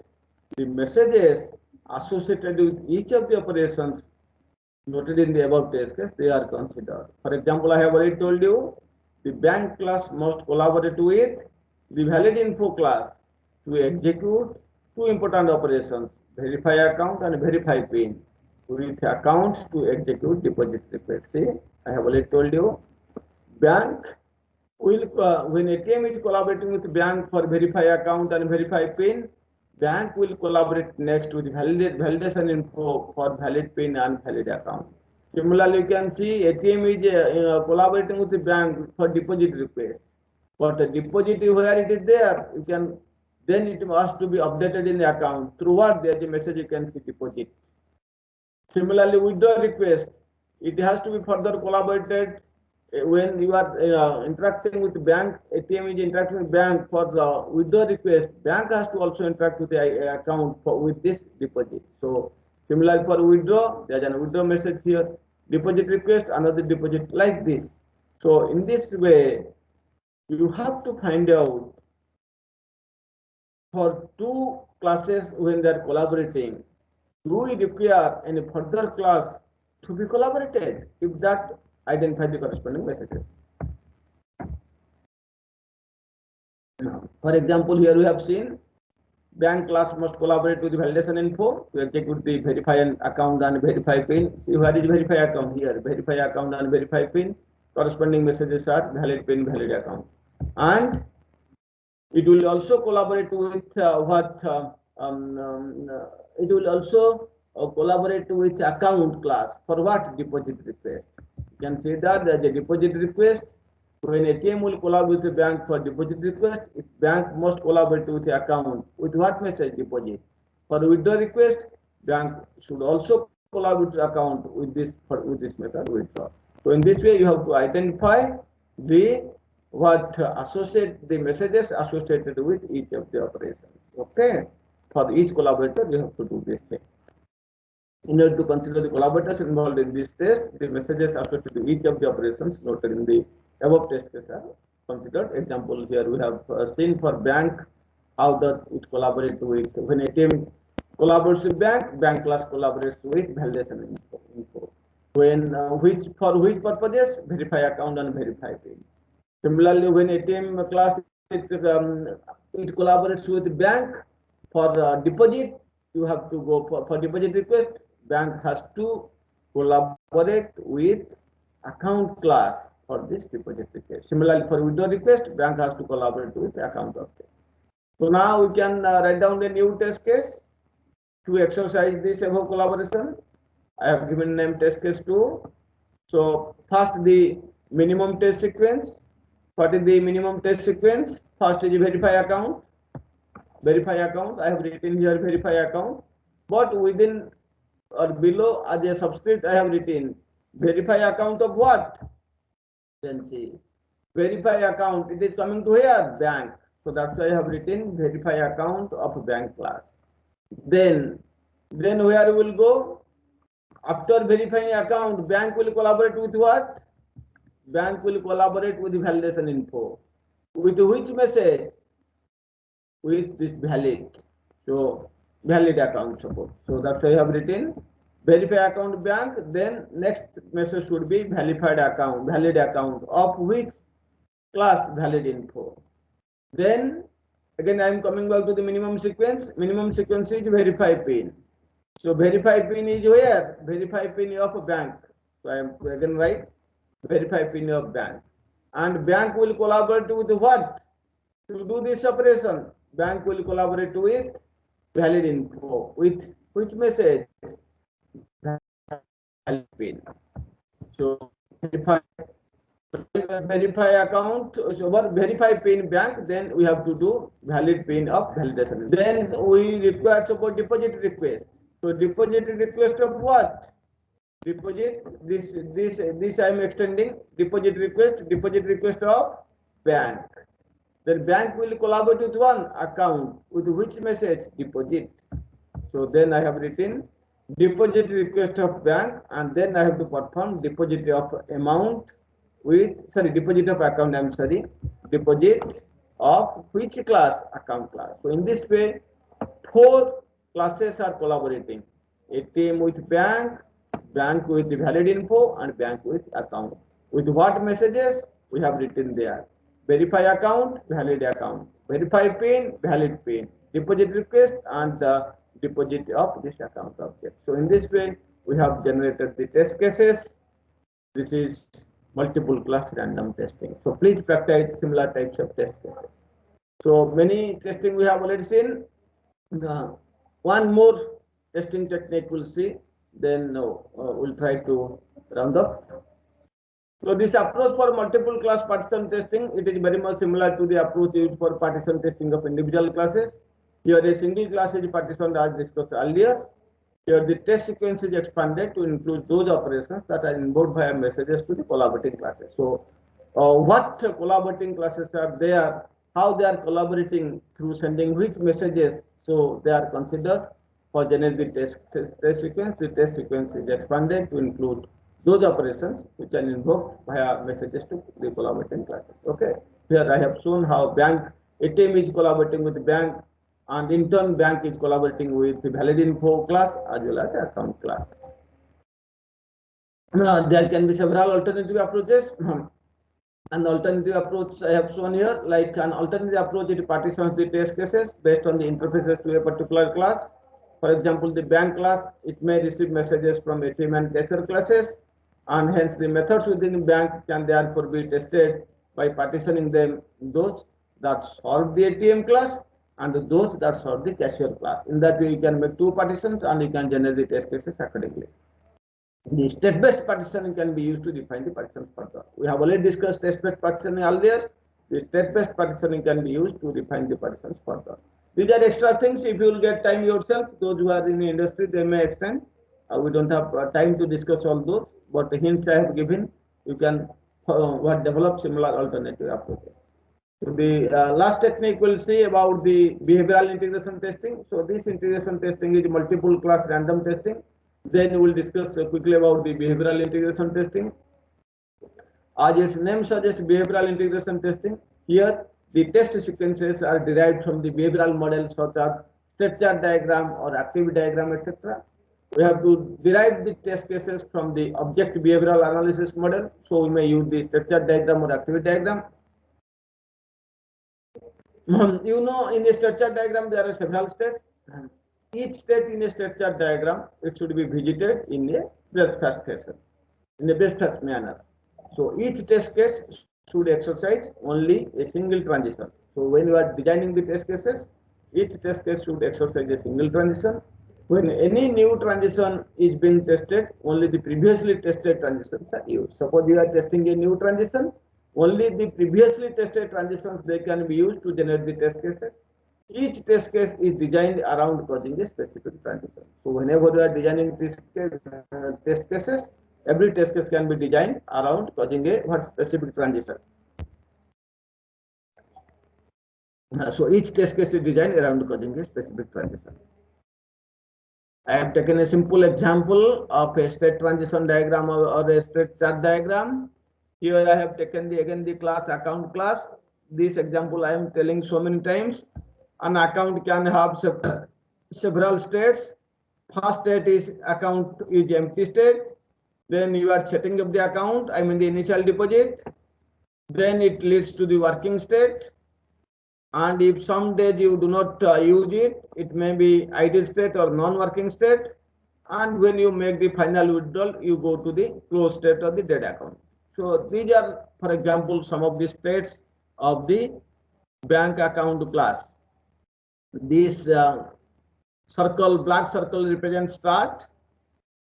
the messages associated with each of the operations noted in the above test case, they are considered. For example, I have already told you the bank class must collaborate with the valid info class to execute two important operations, verify account and verify PIN, with accounts to execute deposit request. See, I have already told you, bank will, when ATM is collaborating with bank for verify account and verify PIN, bank will collaborate next with validation info for valid PIN and valid account. Similarly, you can see ATM is collaborating with the bank for deposit request. But the deposit, where it is there, you can, then it must to be updated in the account. Through what? There is a message you can see deposit. Similarly, withdraw request, it has to be further collaborated when you are interacting with the bank. ATM is interacting with bank for the withdraw request. Bank has to also interact with the account with this deposit. So similarly for withdraw, there is a withdraw message here. Deposit request, another deposit, like this. So in this way, you have to find out for two classes when they are collaborating, do we require any further class to be collaborated if that identify the corresponding messages. For example, here we have seen bank class must collaborate with the validation info to execute the verify account and verify PIN. See, where is verify account? Here, verify account and verify PIN. Corresponding messages are valid PIN, valid account. And it will also collaborate with it will also collaborate with account class for what? Deposit request. You can see that there is a deposit request. When ATM will collaborate with the bank for deposit request, bank must collaborate with the account with what message? Deposit. For withdraw request, bank should also collaborate with the account with this method withdraw. So in this way, you have to identify the associate the messages associated with each of the operations. Okay, for each collaborator, you have to do this thing. In order to consider the collaborators involved in this test, the messages associated with each of the operations noted in the above test case are considered. Example here we have seen for bank how does it collaborate with when ATM collaborates with bank class collaborates with validation info. When for which purposes? Verify account and verify PIN. Similarly, when ATM class it collaborates with the bank for deposit, you have to go for deposit request. Bank has to collaborate with account class for this deposit request. Similarly, for withdraw request, bank has to collaborate with account object. So now we can write down a new test case to exercise this above collaboration. I have given name test case 2. So first the minimum test sequence. What is the minimum test sequence? First is verify account. Verify account. I have written here verify account, but within or below as a subscript I have written verify account of what? Then see verify account. It is coming to here bank. So that's why I have written verify account of bank class. Then where will go? After verifying account, bank will collaborate with what? bank will collaborate with the validation info. With which message? With this valid. So valid account support. So that's why I have written verify account bank. Then next message should be verified account, valid account of which class valid info. Then again I am coming back to the minimum sequence. Minimum sequence is verify pin. So verify pin is where? Verify pin of a bank. So I am again write verify pin of bank. And bank will collaborate with what? To do this operation, bank will collaborate with valid info. With which message? Valid pin. So verify account, so verify pin bank, then we have to do valid pin of validation. Then we require support deposit request. So deposit request of what? Deposit, this I am extending deposit request of bank. Then bank will collaborate with one account with which message? Deposit. So then I have written deposit request of bank, and then I have to perform deposit of amount with, sorry, deposit of account, I'm sorry, deposit of which class? Account class. So in this way, 4 classes are collaborating. ATM with bank, bank with valid info, and bank with account. With what messages? We have written there. Verify account, valid account. Verify pin, valid pin. Deposit request, and the deposit of this account object. So in this way, we have generated the test cases. This is multiple class random testing. So please practice similar types of test cases. So many testing we have already seen. One more testing technique we'll see. Then we'll try to round up. So this approach for multiple class partition testing, it is very much similar to the approach used for partition testing of individual classes. Here a single class is partitioned as discussed earlier. Here the test sequence is expanded to include those operations that are invoked via messages to the collaborating classes. So what collaborating classes are there, how they are collaborating through sending which messages, so they are considered for generating the test sequence. The test sequence is expanded to include those operations which are invoked via messages to the collaborating classes. Okay, here I have shown how bank ATM is collaborating with the bank, and in turn bank is collaborating with the valid info class as well as the account class. There can be several alternative approaches. And the alternative approach I have shown here, like an alternative approach, it partitions the test cases based on the interfaces to a particular class. For example, the bank class, it may receive messages from ATM and cashier classes, and hence the methods within the bank can therefore be tested by partitioning them, those that solve the ATM class and those that solve the cashier class. In that way, you can make 2 partitions and you can generate the test cases accordingly. The state-based partitioning can be used to define the partitions further. We have already discussed state-based partitioning earlier. The state-based partitioning can be used to define the partitions further. These are extra things. If you will get time yourself, those who are in the industry, they may extend. We don't have time to discuss all those, but the hints I have given, you can develop similar alternative approaches. So the last technique we'll see about the behavioral integration testing. So this integration testing is multiple class random testing. Then we'll discuss quickly about the behavioral integration testing. As its name suggests, behavioral integration testing. Here, the test sequences are derived from the behavioral models such as state chart diagram or activity diagram, etc. We have to derive the test cases from the object behavioral analysis model. So we may use the state chart diagram or activity diagram. You know, in a state chart diagram, there are several states. Each state in a state chart diagram, it should be visited in a best first fashion, in a best first manner. So each test case should exercise only a single transition. So when you are designing the test cases, each test case should exercise a single transition. When any new transition is being tested, only the previously tested transitions are used. Suppose you are testing a new transition, only the previously tested transitions they can be used to generate the test cases. Each test case is designed around causing a specific transition. So whenever you are designing test cases, every test case can be designed around causing a specific transition. So each test case is designed around causing a specific transition. I have taken a simple example of a state transition diagram or a state chart diagram. Here I have taken again the class account class. This example I am telling so many times. An account can have several states. First state is account is empty state. Then you are setting up the account, I mean the initial deposit. Then it leads to the working state. And if some days you do not use it, it may be idle state or non-working state. And when you make the final withdrawal, you go to the closed state of the dead account. So these are, for example, some of the states of the bank account class. This circle, black circle represents start.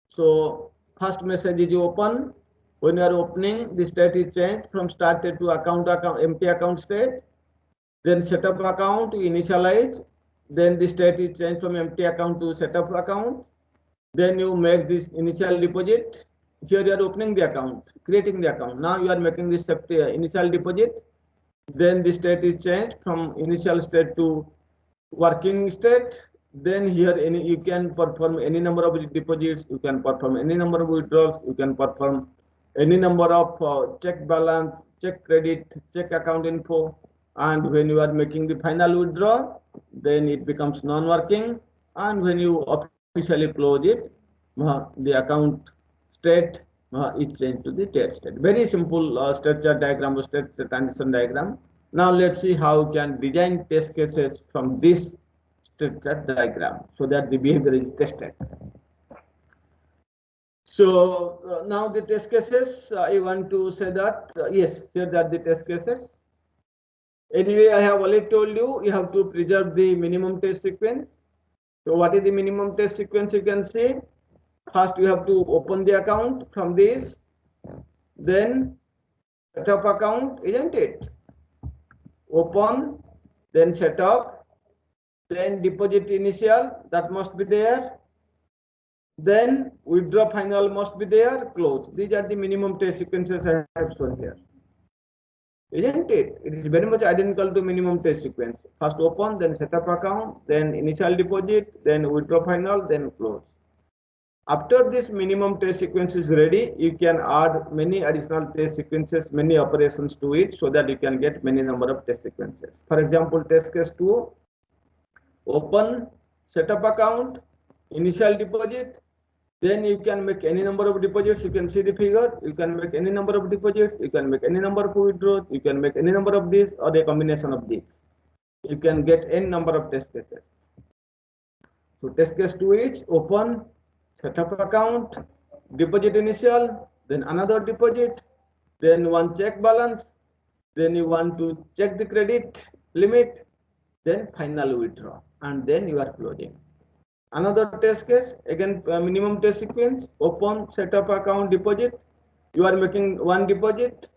So first message is open. When you are opening, the state is changed from started to account empty account state. Then setup account, initialize. Then the state is changed from empty account to setup account. Then you make this initial deposit. Here you are opening the account, creating the account. Now you are making this initial deposit. Then the state is changed from initial state to working state. Then here you can perform any number of deposits, you can perform any number of withdrawals, you can perform any number of check balance, check credit, check account info. And when you are making the final withdrawal, then it becomes non-working. And when you officially close it, the account state is changed to the dead state. Very simple state chart diagram or state transition diagram. Now let's see how we can design test cases from this state chart diagram so that the behavior is tested. So now the test cases, I want to say that yes, here are the test cases. Anyway, I have already told you, you have to preserve the minimum test sequence. So what is the minimum test sequence? You can see first you have to open the account from this, then set up account, isn't it? Open, then set up, then deposit initial, that must be there. Then withdraw final must be there, close. These are the minimum test sequences I have shown here. Isn't it? It is very much identical to minimum test sequence. First open, then set up account, then initial deposit, then withdraw final, then close. After this minimum test sequence is ready, you can add many additional test sequences, many operations to it so that you can get many number of test sequences. For example, test case 2, open, set up account, initial deposit, then you can make any number of deposits. You can see the figure. You can make any number of deposits. You can make any number of withdrawals. You can make any number of these or a combination of these. You can get n number of test cases. So test case 2 is open, set up account, deposit initial, then another deposit, then one check balance, then you want to check the credit limit, then final withdraw, and then you are closing. Another test case, again minimum test sequence, open, set up account, deposit. You are making one deposit,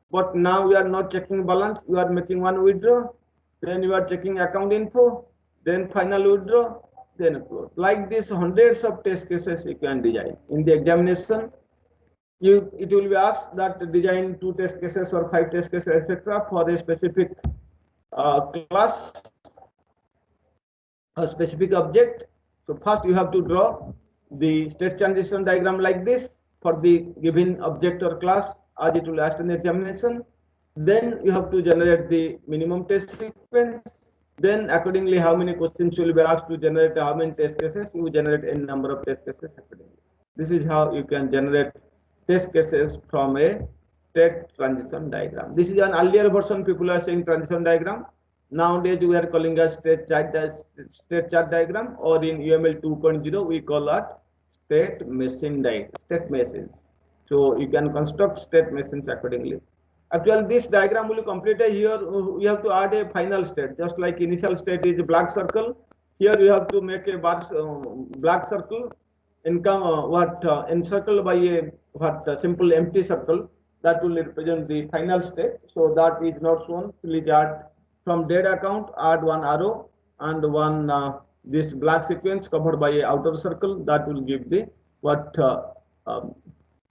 but now you are not checking balance, you are making one withdraw, then you are checking account info, then final withdraw, then close. Like this, hundreds of test cases you can design. In the examination, it will be asked that design 2 test cases or 5 test cases, etc. for a specific class, a specific object. So first you have to draw the state transition diagram like this for the given object or class as it will ask in the examination. Then you have to generate the minimum test sequence. Then accordingly how many questions will be asked to generate how many test cases, you generate n number of test cases accordingly. This is how you can generate test cases from a state transition diagram. This is an earlier version, people are saying transition diagram. Nowadays we are calling a state chart diagram, or in UML 2.0 we call that state machine diagram, state machines. So you can construct state machines accordingly. Actually, this diagram will be completed here. You have to add a final state, just like initial state is black circle. Here you have to make a black circle, encircled by a simple empty circle that will represent the final state. So that is not shown. Please add from dead account, add one arrow and one this black sequence covered by a outer circle that will give the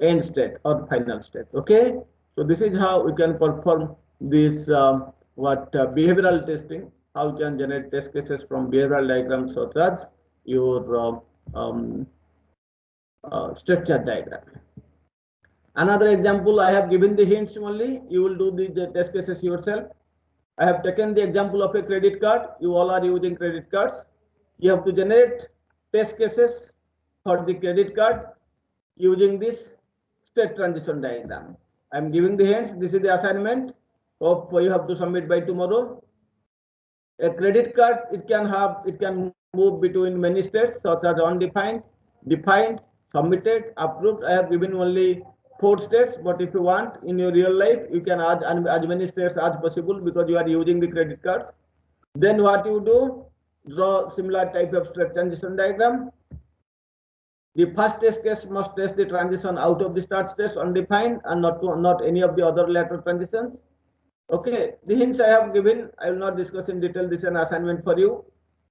end state or final state. Okay, so this is how we can perform this behavioral testing. How you can generate test cases from behavioral diagrams such as your state chart diagram. Another example, I have given the hints only. You will do the test cases yourself. I have taken the example of a credit card. You all are using credit cards. You have to generate test cases for the credit card using this state transition diagram. I am giving the hints. This is the assignment. Hope you have to submit by tomorrow. A credit card, it can move between many states such as undefined, defined, submitted, approved. I have given only 4 states, but if you want in your real life, you can add as many states as possible because you are using the credit cards. Then what you do, draw similar type of state transition diagram. The first test case must test the transition out of the start states undefined and not any of the other lateral transitions. Okay, the hints I have given, I will not discuss in detail. This is an assignment for you.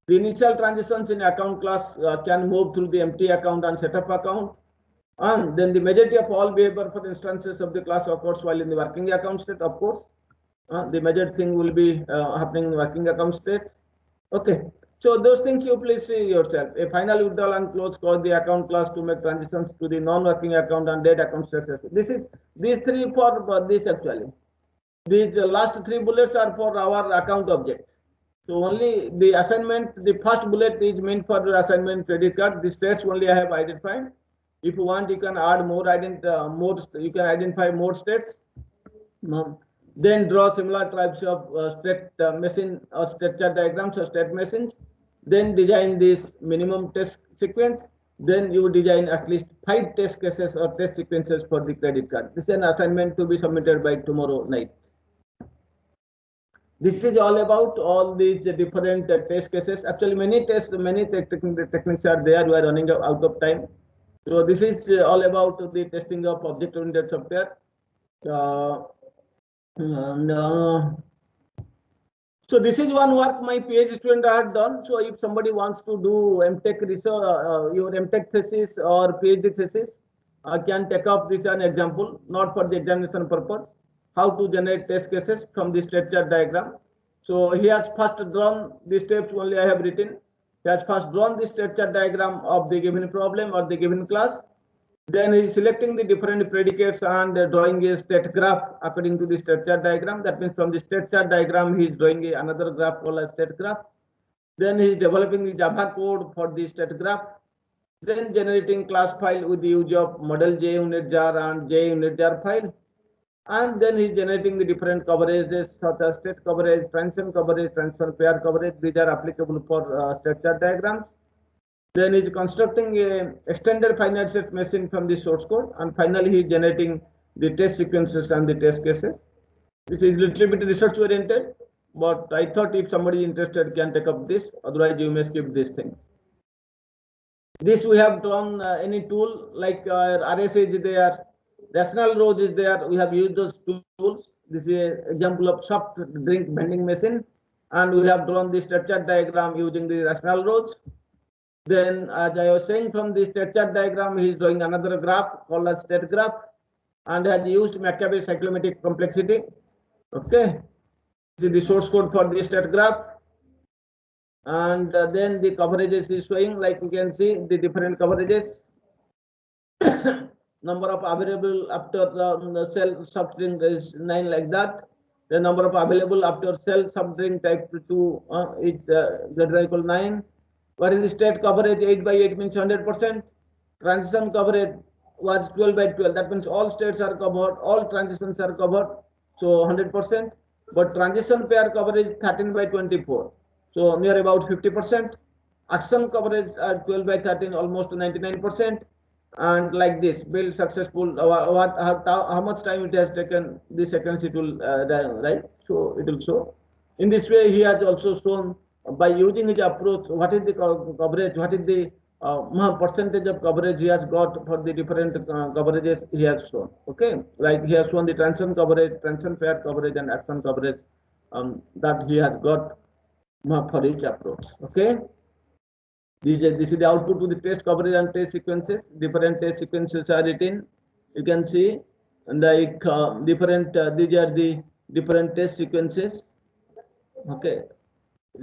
The initial transitions in account class can move through the empty account and setup account. And then the majority of all behavior for instances of the class occurs while in the working account state, of course. The major thing will be happening in working account state. Okay, so those things you please see yourself. A final withdrawal and close cause the account class to make transitions to the non-working account and debt account status. This is these three for this actually. These last 3 bullets are for our account object. So only the assignment, the first bullet is meant for the assignment credit card. The states only I have identified. If you want, you can add more you can identify more states. Then draw similar types of state machine or state chart diagrams or state machines. Then design this minimum test sequence. Then you design at least 5 test cases or test sequences for the credit card. This is an assignment to be submitted by tomorrow night. This is all about all these different test cases. Actually, many techniques are there. We are running out of time. So this is all about the testing of object-oriented software. So this is one work my PhD student had done. So if somebody wants to do MTech research, your MTech thesis or PhD thesis, can take up this an example, not for the examination purpose. How to generate test cases from the state chart diagram. So he has first drawn the steps only I have written. He has first drawn the state chart diagram of the given problem or the given class. Then he is selecting the different predicates and drawing a state graph according to the state chart diagram. That means from the state chart diagram, he is drawing another graph called a state graph. Then he is developing the Java code for the state graph. Then generating class file with the use of model JUnitJar and JUnitJar file. And then he's generating the different coverages such as state coverage, transition pair coverage. These are applicable for state chart diagrams. Then he's constructing a extended finite state machine from the source code, and finally he's generating the test sequences and the test cases. This is a little bit research oriented, but I thought if somebody is interested can take up this. Otherwise, you may skip these things. This we have drawn any tool like RSA is there. Rational rows is there. We have used those tools. This is an example of soft drink vending machine, and we have drawn the state chart diagram using the rational rows. Then, as I was saying, from the state chart diagram, he is drawing another graph called as state graph, and has used McCabe cyclomatic complexity. Okay, this is the source code for the state graph, and then the coverages is showing, like you can see the different coverages. Number of available after the cell substring is 9 like that. The number of available after cell substring type 2 is greater equal 9. What is the state coverage? 8 by 8 means 100%. Transition coverage was 12 by 12. That means all states are covered, all transitions are covered. So 100%. But transition pair coverage 13 by 24. So near about 50%. Action coverage are 12 by 13, almost 99%. And like this, build successful. How much time it has taken? The seconds it will right. So it will show. In this way, he has also shown by using his approach what is the coverage, what is the percentage of coverage he has got for the different coverages he has shown. Okay, like he has shown the transition coverage, transition pair coverage, and action coverage that he has got for each approach. Okay. This is the output to the test coverage and test sequences. Different test sequences are written. You can see, like different. These are the different test sequences. Okay,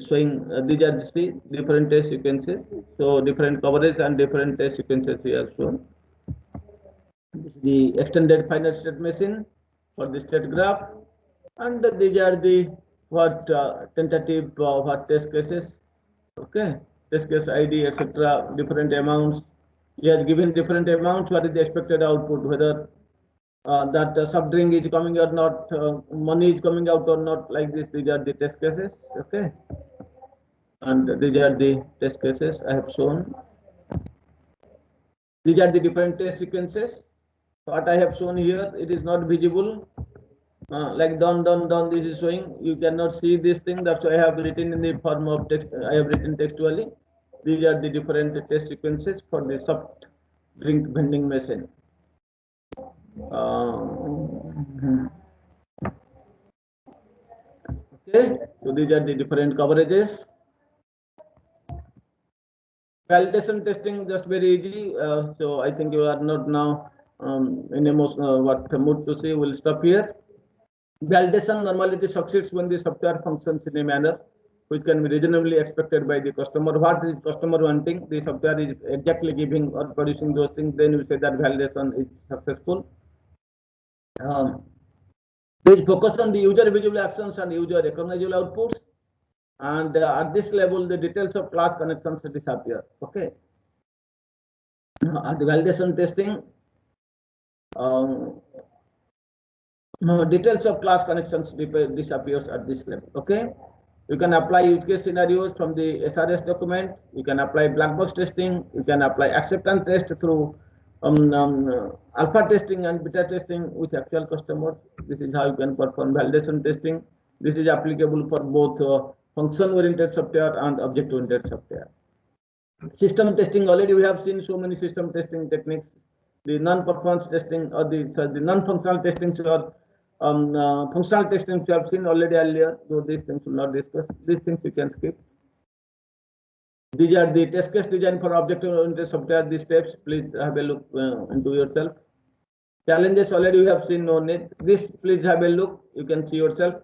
showing these are the different test sequences. So different coverage and different test sequences we have shown. This is the extended finite state machine for the state graph, and these are the tentative test cases. Okay, test case ID, etc. Different amounts. You are given different amounts. What is the expected output? Whether that soft drink is coming or not, money is coming out or not, like this. These are the test cases. Okay, and these are the test cases I have shown. These are the different test sequences. What I have shown here, it is not visible. Like down, this is showing. You cannot see this thing. That's why I have written in the form of text. I have written textually. These are the different test sequences for the soft drink vending machine. Okay, so these are the different coverages. Validation testing, just very easy. So I think you are not now in a mood to see. We'll stop here. Validation normally succeeds when the software functions in a manner which can be reasonably expected by the customer. What is customer wanting? The software is exactly giving or producing those things. Then we say that validation is successful. Please focus on the user visible actions and user recognizable outputs. And at this level, the details of class connections disappear. Okay. At the validation testing, details of class connections disappears at this level. Okay. You can apply use case scenarios from the SRS document. You can apply black box testing. You can apply acceptance test through alpha testing and beta testing with actual customers. This is how you can perform validation testing. This is applicable for both function-oriented software and object-oriented software. System testing, already we have seen so many system testing techniques. The non-performance testing or the non-functional testing or functional testing we have seen already earlier, so these things will not discuss. These things you can skip. These are the test case design for object-oriented software. These steps, please have a look into yourself. Challenges already we have seen, no need. This, please have a look. You can see yourself.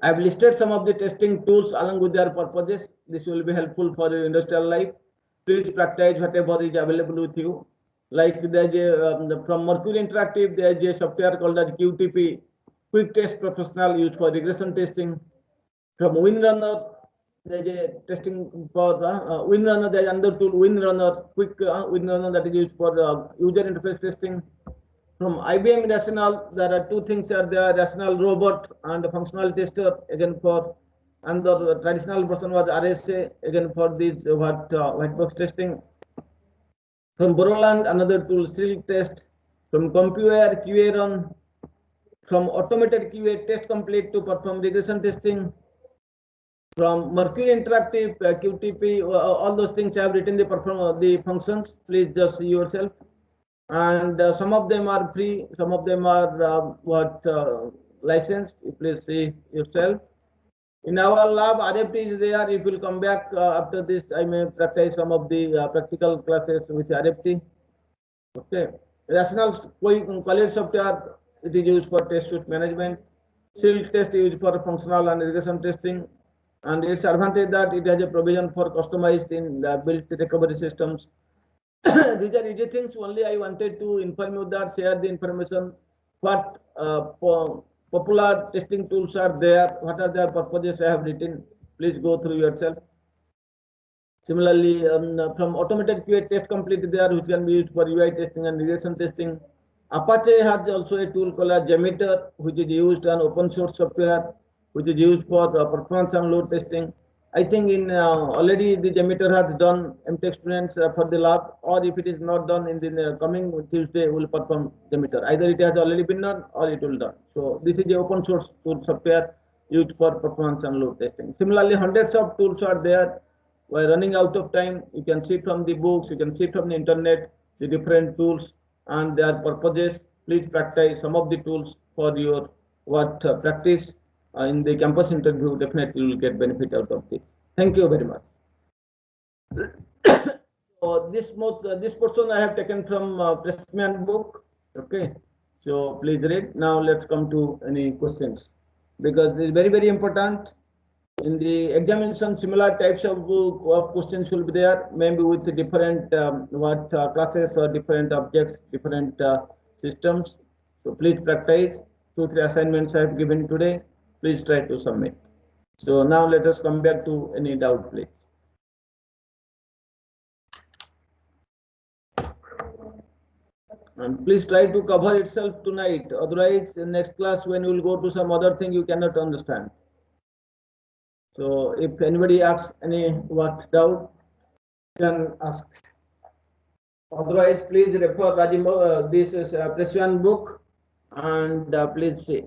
I have listed some of the testing tools along with their purposes. This will be helpful for your industrial life. Please practice whatever is available with you. Like there's a, from Mercury Interactive, there's a software called as QTP, Quick Test Professional, used for regression testing. From WinRunner, there's a testing for WinRunner. There's another tool, WinRunner, Quick WinRunner, that is used for user interface testing. From IBM Rational, there are two things are there: Rational Robot and functional tester. Again for, and the traditional version was RSA. Again for this white box testing. From Borland, another tool, Silk Test. From CompuWare, QA Run. From Automated QA, Test Complete to perform regression testing. From Mercury Interactive, QTP, all those things I have written the functions. Please just see yourself. And some of them are free, some of them are licensed. Please see yourself. In our lab, RFT is there. If you will come back after this, I may practice some of the practical classes with RFT. Okay. Rational College software, it is used for test suite management. Silk Test is used for functional and regression testing. And its advantage that it has a provision for customized in the built recovery systems. These are easy things. Only I wanted to inform you that, share the information. What popular testing tools are there? What are their purposes? I have written. Please go through yourself. Similarly, from Automated QA, Test Complete there, which can be used for UI testing and regression testing. Apache has also a tool called Jmeter, which is used on open source software, which is used for performance and load testing. I think in already the Jmeter has done MTech students for the lab, or if it is not done in the coming Tuesday, we will perform Jmeter. Either it has already been done or it will done. So this is the open source tool software used for performance and load testing. Similarly, hundreds of tools are there. We're running out of time. You can see from the books, you can see from the internet, the different tools and their purposes. Please practice some of the tools for your practice. In the campus interview, definitely you will get benefit out of this. Thank you very much. So this portion I have taken from Pressman book. Okay, so please read. Now let's come to any questions, because it is very important. In the examination, similar types of questions will be there, maybe with the different classes or different objects, different systems. So please practice. 2-3 assignments I have given today. Please try to submit. So now let us come back to any doubt, please. And please try to cover itself tonight. Otherwise, in next class, when you will go to some other thing, you cannot understand. So if anybody asks any doubt, can ask. Otherwise, please refer Rajiv. This is a Prashant book, and please see.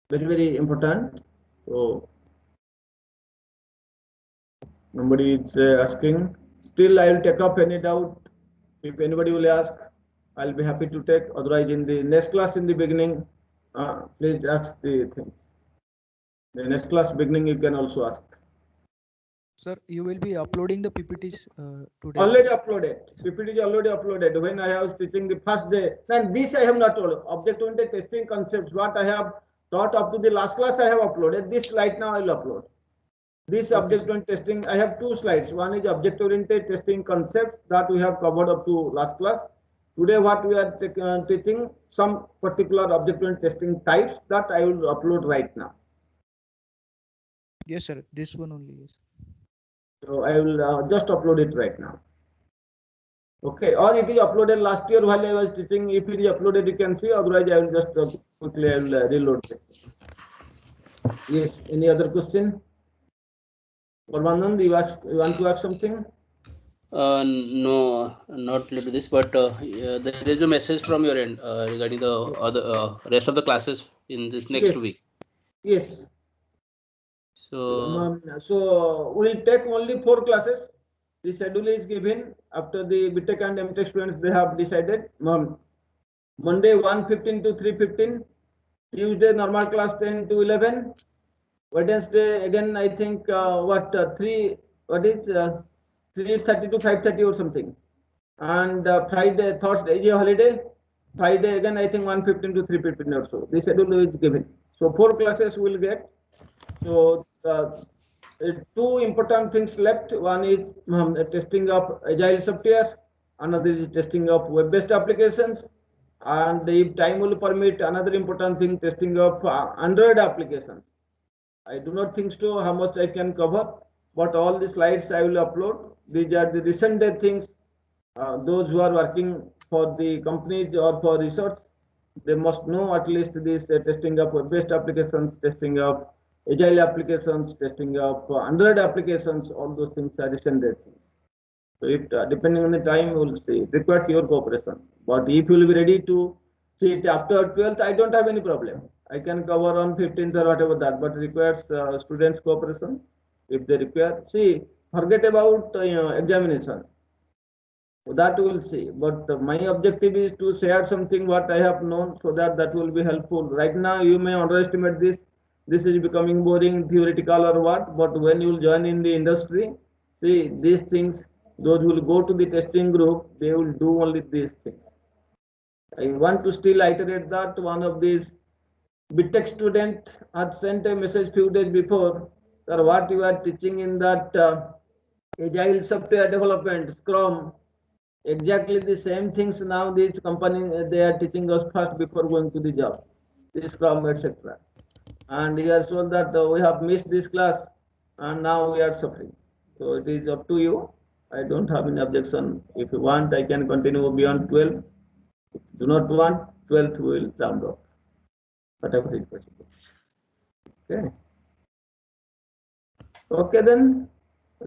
Very important. So nobody is asking. Still, I will take up any doubt. If anybody will ask, I'll be happy to take. Otherwise, in the next class in the beginning, please ask the things. The next class beginning, you can also ask. Sir, you will be uploading the PPTs today. Already uploaded. PPT is already uploaded. When I was teaching the first day, and this I have not told. Object-oriented testing concepts. What I have taught up to the last class, I have uploaded. This slide now I will upload. This object-oriented testing, I have 2 slides. One is object-oriented testing concept that we have covered up to last class. Today, what we are teaching, some particular object-oriented testing types that I will upload right now. Yes, sir. This one only. Yes. So I will just upload it right now. Okay, or it is uploaded last year while I was teaching. If it is uploaded, you can see. Otherwise, I will just quickly I will reload it. Yes. Any other question? Parmanand, you want to ask something? No, not related to this, but there is a message from your end regarding the other rest of the classes in this next week. Yes. So we'll take only 4 classes. The schedule is given after the BTech and MTech students. They have decided. Monday 1:15 to 3:15. Tuesday normal class 10 to 11. Wednesday again I think 3:30 to 5:30 or something. And Friday, Thursday is a holiday. Friday again I think 1:15 to 3:15 or so. The schedule is given. So 4 classes will get. So 2 important things left. One is testing of agile software. Another is testing of web-based applications. And if time will permit, another important thing, testing of Android applications. I do not think so how much I can cover, but all the slides I will upload. These are the recent day things. Those who are working for the companies or for research, they must know at least this testing of web-based applications, testing of agile applications, testing of Android applications. All those things are recent day things. So if depending on the time, we'll see. It requires your cooperation. But if you will be ready to see it after 12th, I don't have any problem. I can cover on 15th or whatever that, but requires students' cooperation. If they require, see, forget about examination. That we will see. But my objective is to share something what I have known, so that will be helpful. Right now, you may underestimate this. This is becoming boring, theoretical or what. But when you will join in the industry, see these things. Those who will go to the testing group, they will do only these things. I want to still iterate that one of these BTech student had sent a message few days before that what you are teaching in that agile software development, Scrum, exactly the same things now these companies they are teaching us first before going to the job, this Scrum, etc. And he has told that we have missed this class and now we are suffering. So it is up to you. I don't have any objection. If you want, I can continue beyond 12. If you do not want, 12th we will round off. Whatever is possible. Okay. Okay then.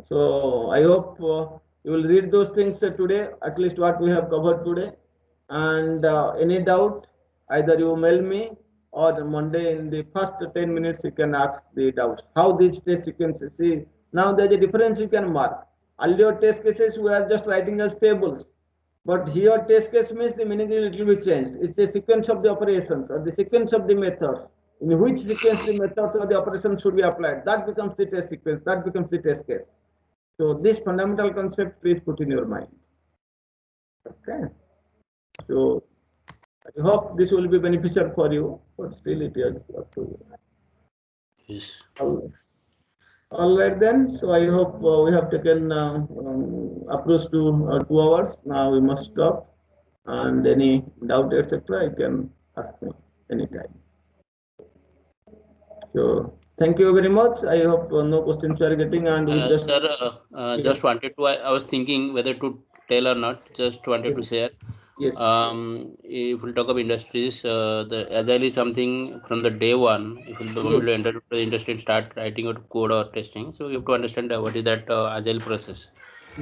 So I hope you will read those things today, at least what we have covered today. And any doubt, either you mail me or Monday in the first 10 minutes you can ask the doubts. How these test sequences, see, now there is a difference you can mark. Earlier test cases we are just writing as tables, but here test case means the meaning is a little bit changed. It's a sequence of the operations or the sequence of the methods. In which sequence the methods or the operations should be applied. That becomes the test sequence. That becomes the test case. So this fundamental concept please put in your mind. Okay. So I hope this will be beneficial for you, but still it is up to you. Yes. All right then. So I hope we have taken approach to 2 hours. Now we must stop. And any doubt, etc., you can ask me anytime. So thank you very much. I hope no questions you are getting. And with the Sir, just wanted to, I was thinking whether to tell or not, just wanted to share. yes, If we talk of industries, the Agile is something from the day one. If the moment you enter the industry and start writing out code or testing, so you have to understand what is that Agile process.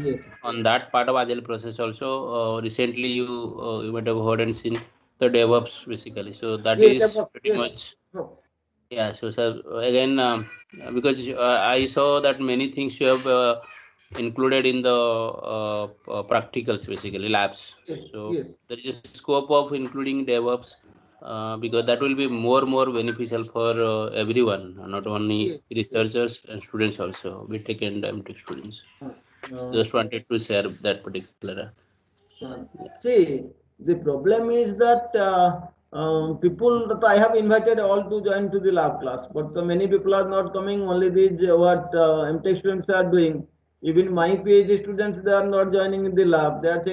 yes, On that part of Agile process also, recently you might have heard and seen the DevOps basically. So that yes, is pretty yes. much. Yeah, so sir, again, because I saw that many things you have included in the practicals, basically labs. Yes, So yes. there is a scope of including DevOps because that will be more beneficial for everyone, not only Yes, researchers and students also, BTech and MTech students. Uh, Just wanted to share that particular. See, the problem is that people that I have invited all to join to the lab class, but the many people are not coming. Only these what MTech students are doing. Even my PhD students, they are not joining in the lab. They are saying